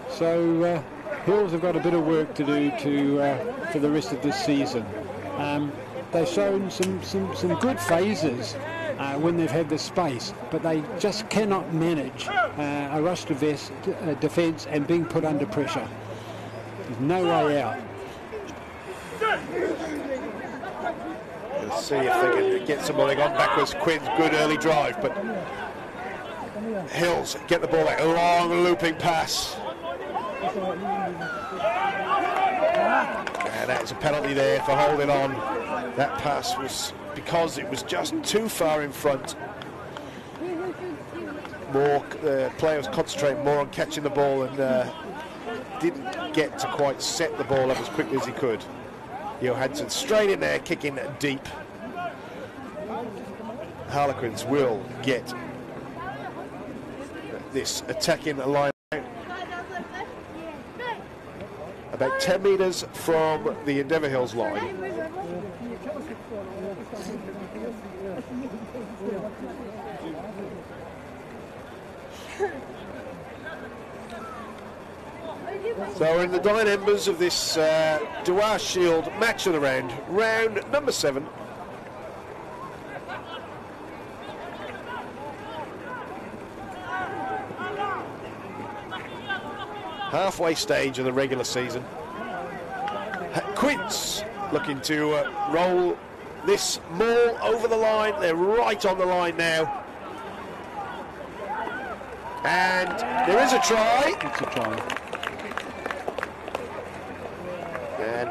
So Hills have got a bit of work to do for the rest of this season. They've shown some good phases when they've had the space, but they just cannot manage a rush defence and being put under pressure. There's no way out. We'll see if they can get somebody on backwards. Quinn's good early drive, but Hills get the ball back. A long looping pass. And that's a penalty there for holding on. That pass was because it was just too far in front. More players concentrate more on catching the ball and didn't get to quite set the ball up as quickly as he could. Johansson straight in there, kicking deep. Harlequins will get this attacking line about 10 metres from the Endeavour Hills line. So we're in the dying embers of this Dewar Shield match of the round, round number 7. Halfway stage of the regular season. Quince looking to roll this maul over the line. They're right on the line now. And there is a try. It's a try. And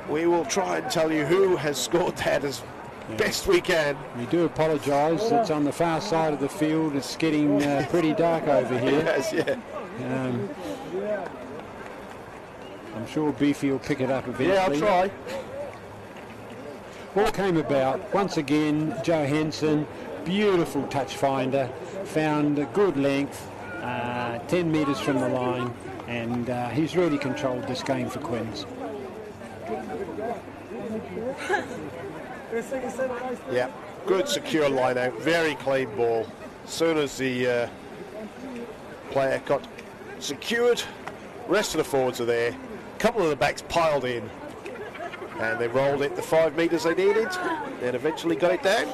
we will try and tell you who has scored that as best we can. We do apologise. It's on the far side of the field. It's getting pretty dark over here. Yes, yeah. I'm sure Beefy will pick it up eventually. Yeah, I'll try. Ball came about once again. Johansson, beautiful touch finder, found a good length, 10 metres from the line, and he's really controlled this game for Quins. Yeah, good secure line out, very clean ball. As soon as the player got secured, rest of the forwards are there. A couple of the backs piled in, and they rolled it the 5 metres they needed, and eventually got it down.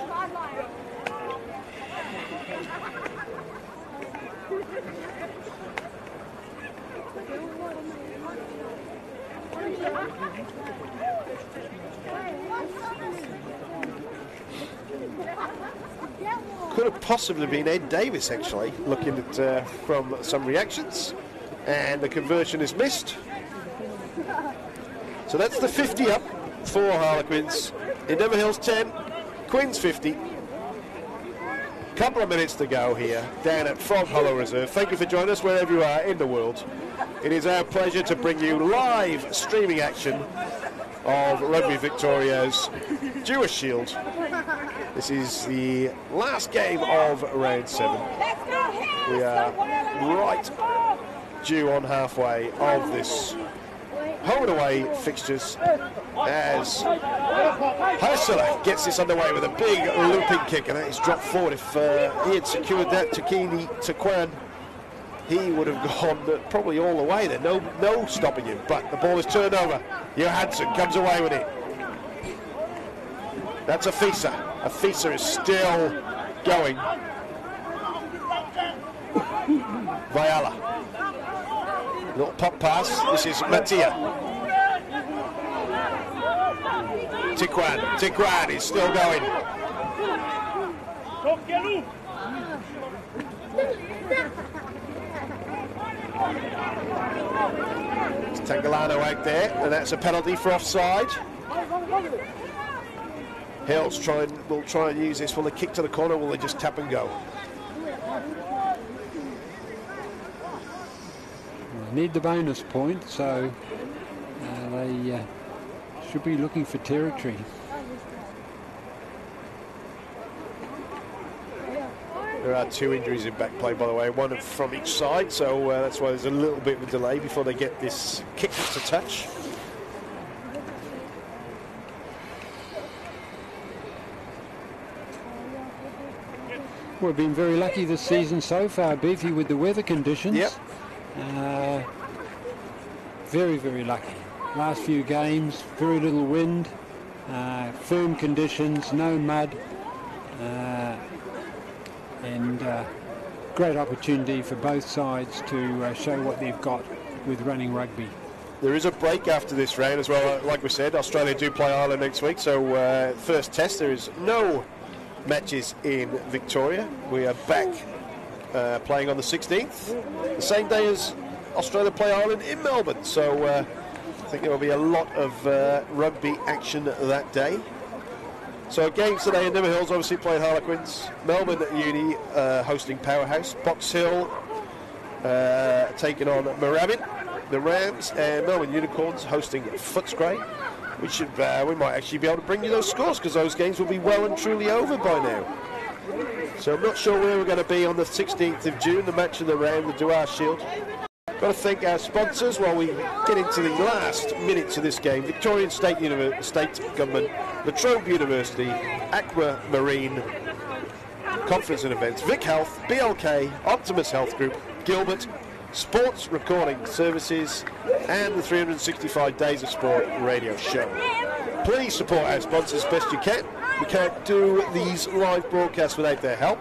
Could have possibly been Ed Davis, actually, looking at from some reactions, and the conversion is missed. So that's the 50 up for Harlequins. Endeavour Hills 10, Quins 50. Couple of minutes to go here down at Frog Hollow Reserve. Thank you for joining us wherever you are in the world. It is our pleasure to bring you live streaming action of Rugby Victoria's Dewar Shield. This is the last game of round 7. We are right due on halfway of this home and away fixtures as Hassler gets this underway with a big looping kick, and that is dropped forward. If he had secured that Takwan, he would have gone probably all the way there. No stopping him, but the ball is turned over. Johansson comes away with it. That's Afisa. Afisa is still going. Viala. Little pop pass. This is Mattia. Tikwan is still going. It's Tangalano out there, and that's a penalty for offside. Hills will try and use this. Will they kick to the corner, or will they just tap and go? They need the bonus point, so they should be looking for territory. There are 2 injuries in back play, by the way, one from each side, so that's why there's a little bit of a delay before they get this kick to touch. We've been very lucky this season so far, Beefy, with the weather conditions. Yep. Very, very lucky. Last few games, very little wind, firm conditions, no mud. and great opportunity for both sides to show what they've got with running rugby. There is a break after this round as well. Like we said, Australia do play Ireland next week, so first test, there is no matches in Victoria. We are back playing on the 16th, the same day as Australia play Ireland in Melbourne, so I think there will be a lot of rugby action that day. So games today, Endeavour Hills obviously playing Harlequins, Melbourne Uni hosting Powerhouse, Box Hill taking on Moorabbin, the Rams, and Melbourne Unicorns hosting Footscray. We might actually be able to bring you those scores, because those games will be well and truly over by now. So I'm not sure where we're going to be on the 16th of June, the match of the round, the Dewar Shield. Got to thank our sponsors while we get into the last minutes of this game. Victorian State Government, La Trobe University, Aqua Marine, Conference and Events, Vic Health, BLK, Optimus Health Group, Gilbert, Sports Recording Services, and the 365 Days of Sport radio show. Please support our sponsors as best you can. We can't do these live broadcasts without their help.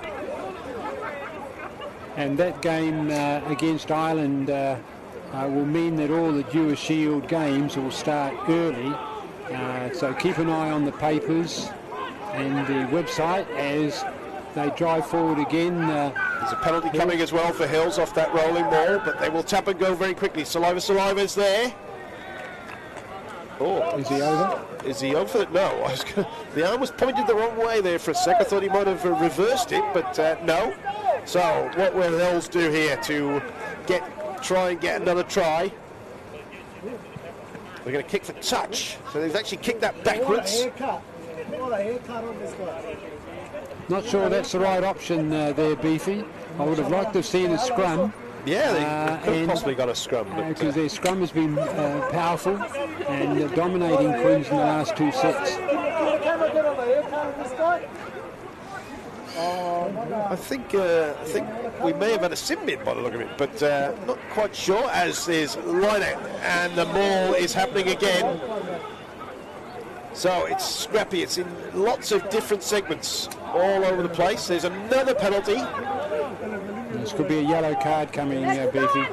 And that game against Ireland will mean that all the Dewar Shield games will start early. So keep an eye on the papers and the website as they drive forward again. There's a penalty coming as well for Hills off that rolling ball, but they will tap and go very quickly. Saliva's there. Oh, is he over? Is he over? No. The arm was pointed the wrong way there for a sec. I thought he might have reversed it, but no. So what will Hills do here to try and get another try? We're going to kick for touch. So they've actually kicked that backwards. Not sure that's the right option there, Beefy. I would have liked to have seen a scrum. Yeah, they could have possibly got a scrum. Because their scrum has been powerful and dominating Queens in the last two sets. I think we may have had a sin bin by the look of it, but not quite sure, as there's line out and the maul is happening again. So it's scrappy, it's in lots of different segments all over the place. There's another penalty. This could be a yellow card coming, Beefy.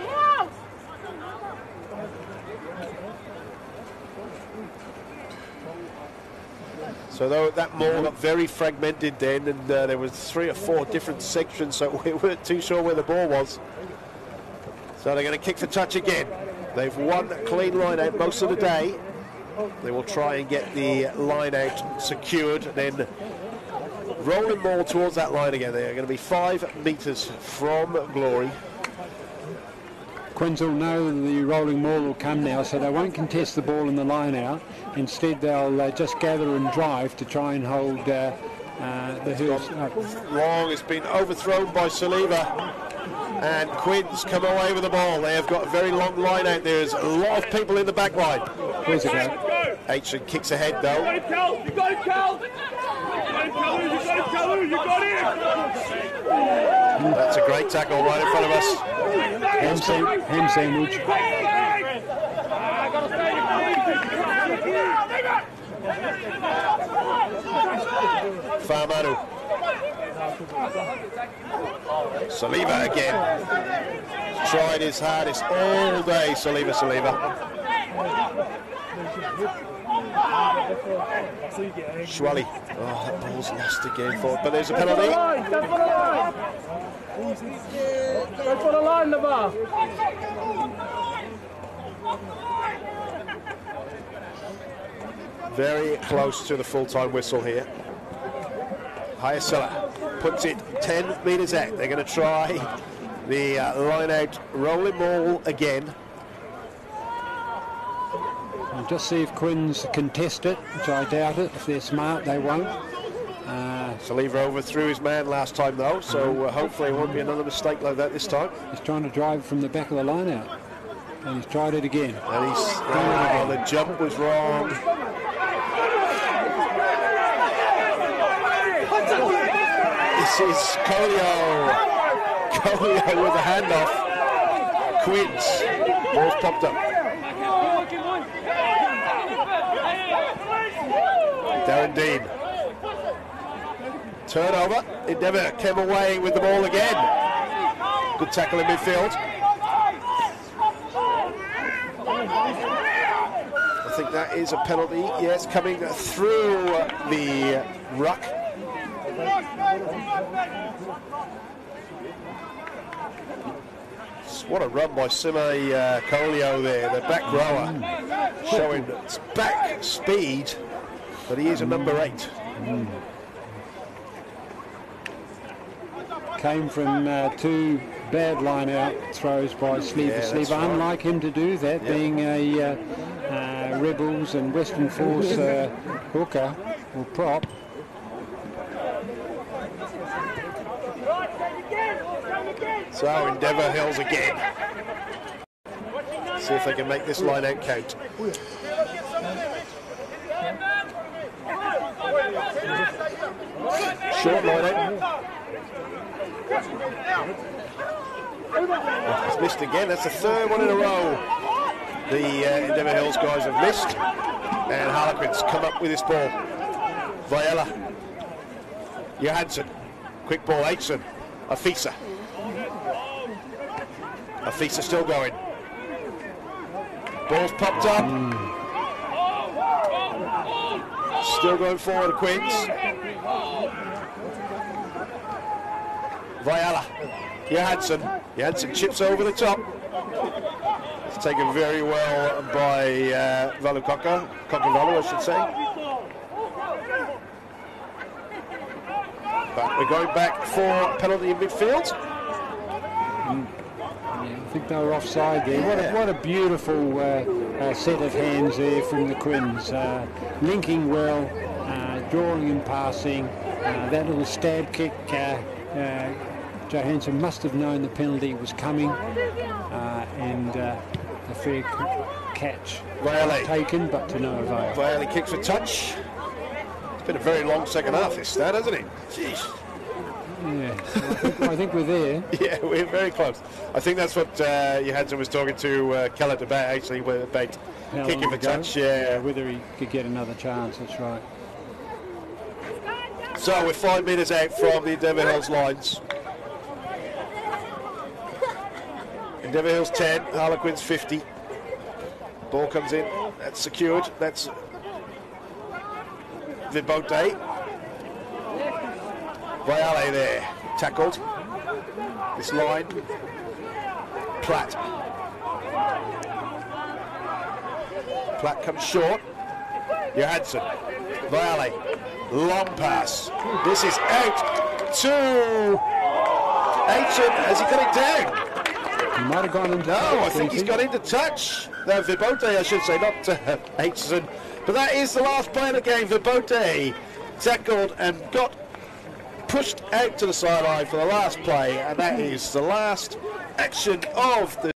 So that maul got very fragmented then, and there was 3 or 4 different sections, so we weren't too sure where the ball was. So they're going to kick for touch again. They've won a clean line out most of the day. They will try and get the line out secured, and then rolling ball towards that line again. They are going to be 5 metres from glory. Quins will know the rolling maul will come now, so they won't contest the ball in the line out. Instead, they'll just gather and drive to try and hold the Hills up. Long, it's been overthrown by Saliva, and Quins come away with the ball. They have got a very long line out. There's a lot of people in the back line. Where's it go? Aitchen kicks ahead though. You got it, Cal! You got it! That's a great tackle right in front of us. Ham sandwich. Farmanu. Saliva again. Tried his hardest all day, Saliva. Schwally. Oh, that ball's lost again for it, but there's a penalty. Go for the line, Levar. Very close to the full-time whistle here. Hyacilla puts it 10 metres out. They're going to try the line out rolling ball again. We'll just see if Quins contest it, which I doubt it. If they're smart, they won't. Saliva overthrew his man last time though, so hopefully it won't be another mistake like that this time. He's trying to drive from the back of the line out, and he's tried it again. And the jump was wrong. This is Colio with a handoff. Quins, ball's popped up. Darren Dean Turnover. Endeavour came away with the ball again. Good tackle in midfield. I think that is a penalty. Yes, coming through the ruck. What a run by Sime Colio there, the back rower, showing back speed, but he is a number 8. Came from 2 bad line-out throws by Sleeper. Sleeper, unlike him to do that, being a Rebels and Western Force hooker or prop. So Endeavour Hills again. See if they can make this line out count. Short line out. It's missed again. That's the 3rd one in a row the Endeavour Hills guys have missed. And Harlequins come up with this ball. Viella. Johansson. Quick ball. Aitson. Afisa. Afisa still going. Ball's popped up. Still going forward, Quins. Viella. Johansson. Johansson chips over the top. It's taken very well by Valucoca. Cockavalu, I should say. But we're going back for penalty in midfield. I think they were offside there. What a beautiful set of hands there from the Quins. Linking well, drawing and passing. That little stab kick, Johansson must have known the penalty was coming, and a fair catch taken, but to no avail. Vialli kicks for touch. It's been a very long second half, this stat, hasn't it? Jeez. Yeah, I think we're there. Yeah, we're very close. I think that's what Johansson was talking to Kellett about, actually, about kicking for touch. Yeah, whether he could get another chance, that's right. So we're 5 metres out from the Endeavour Hills lines. Endeavour Hills 10, Harlequins 50. Ball comes in, that's secured, that's Vibote. Viale there, tackled. This line, Platt. Platt comes short. Johansson, Viale, long pass. This is out to Aitson. Has he got it down? He might have gone into touch. No, I think he's got into touch. No, Vibote, I should say, not Aitson. But that is the last play of the game. Vibote tackled and got pushed out to the sideline for the last play, and that is the last action of the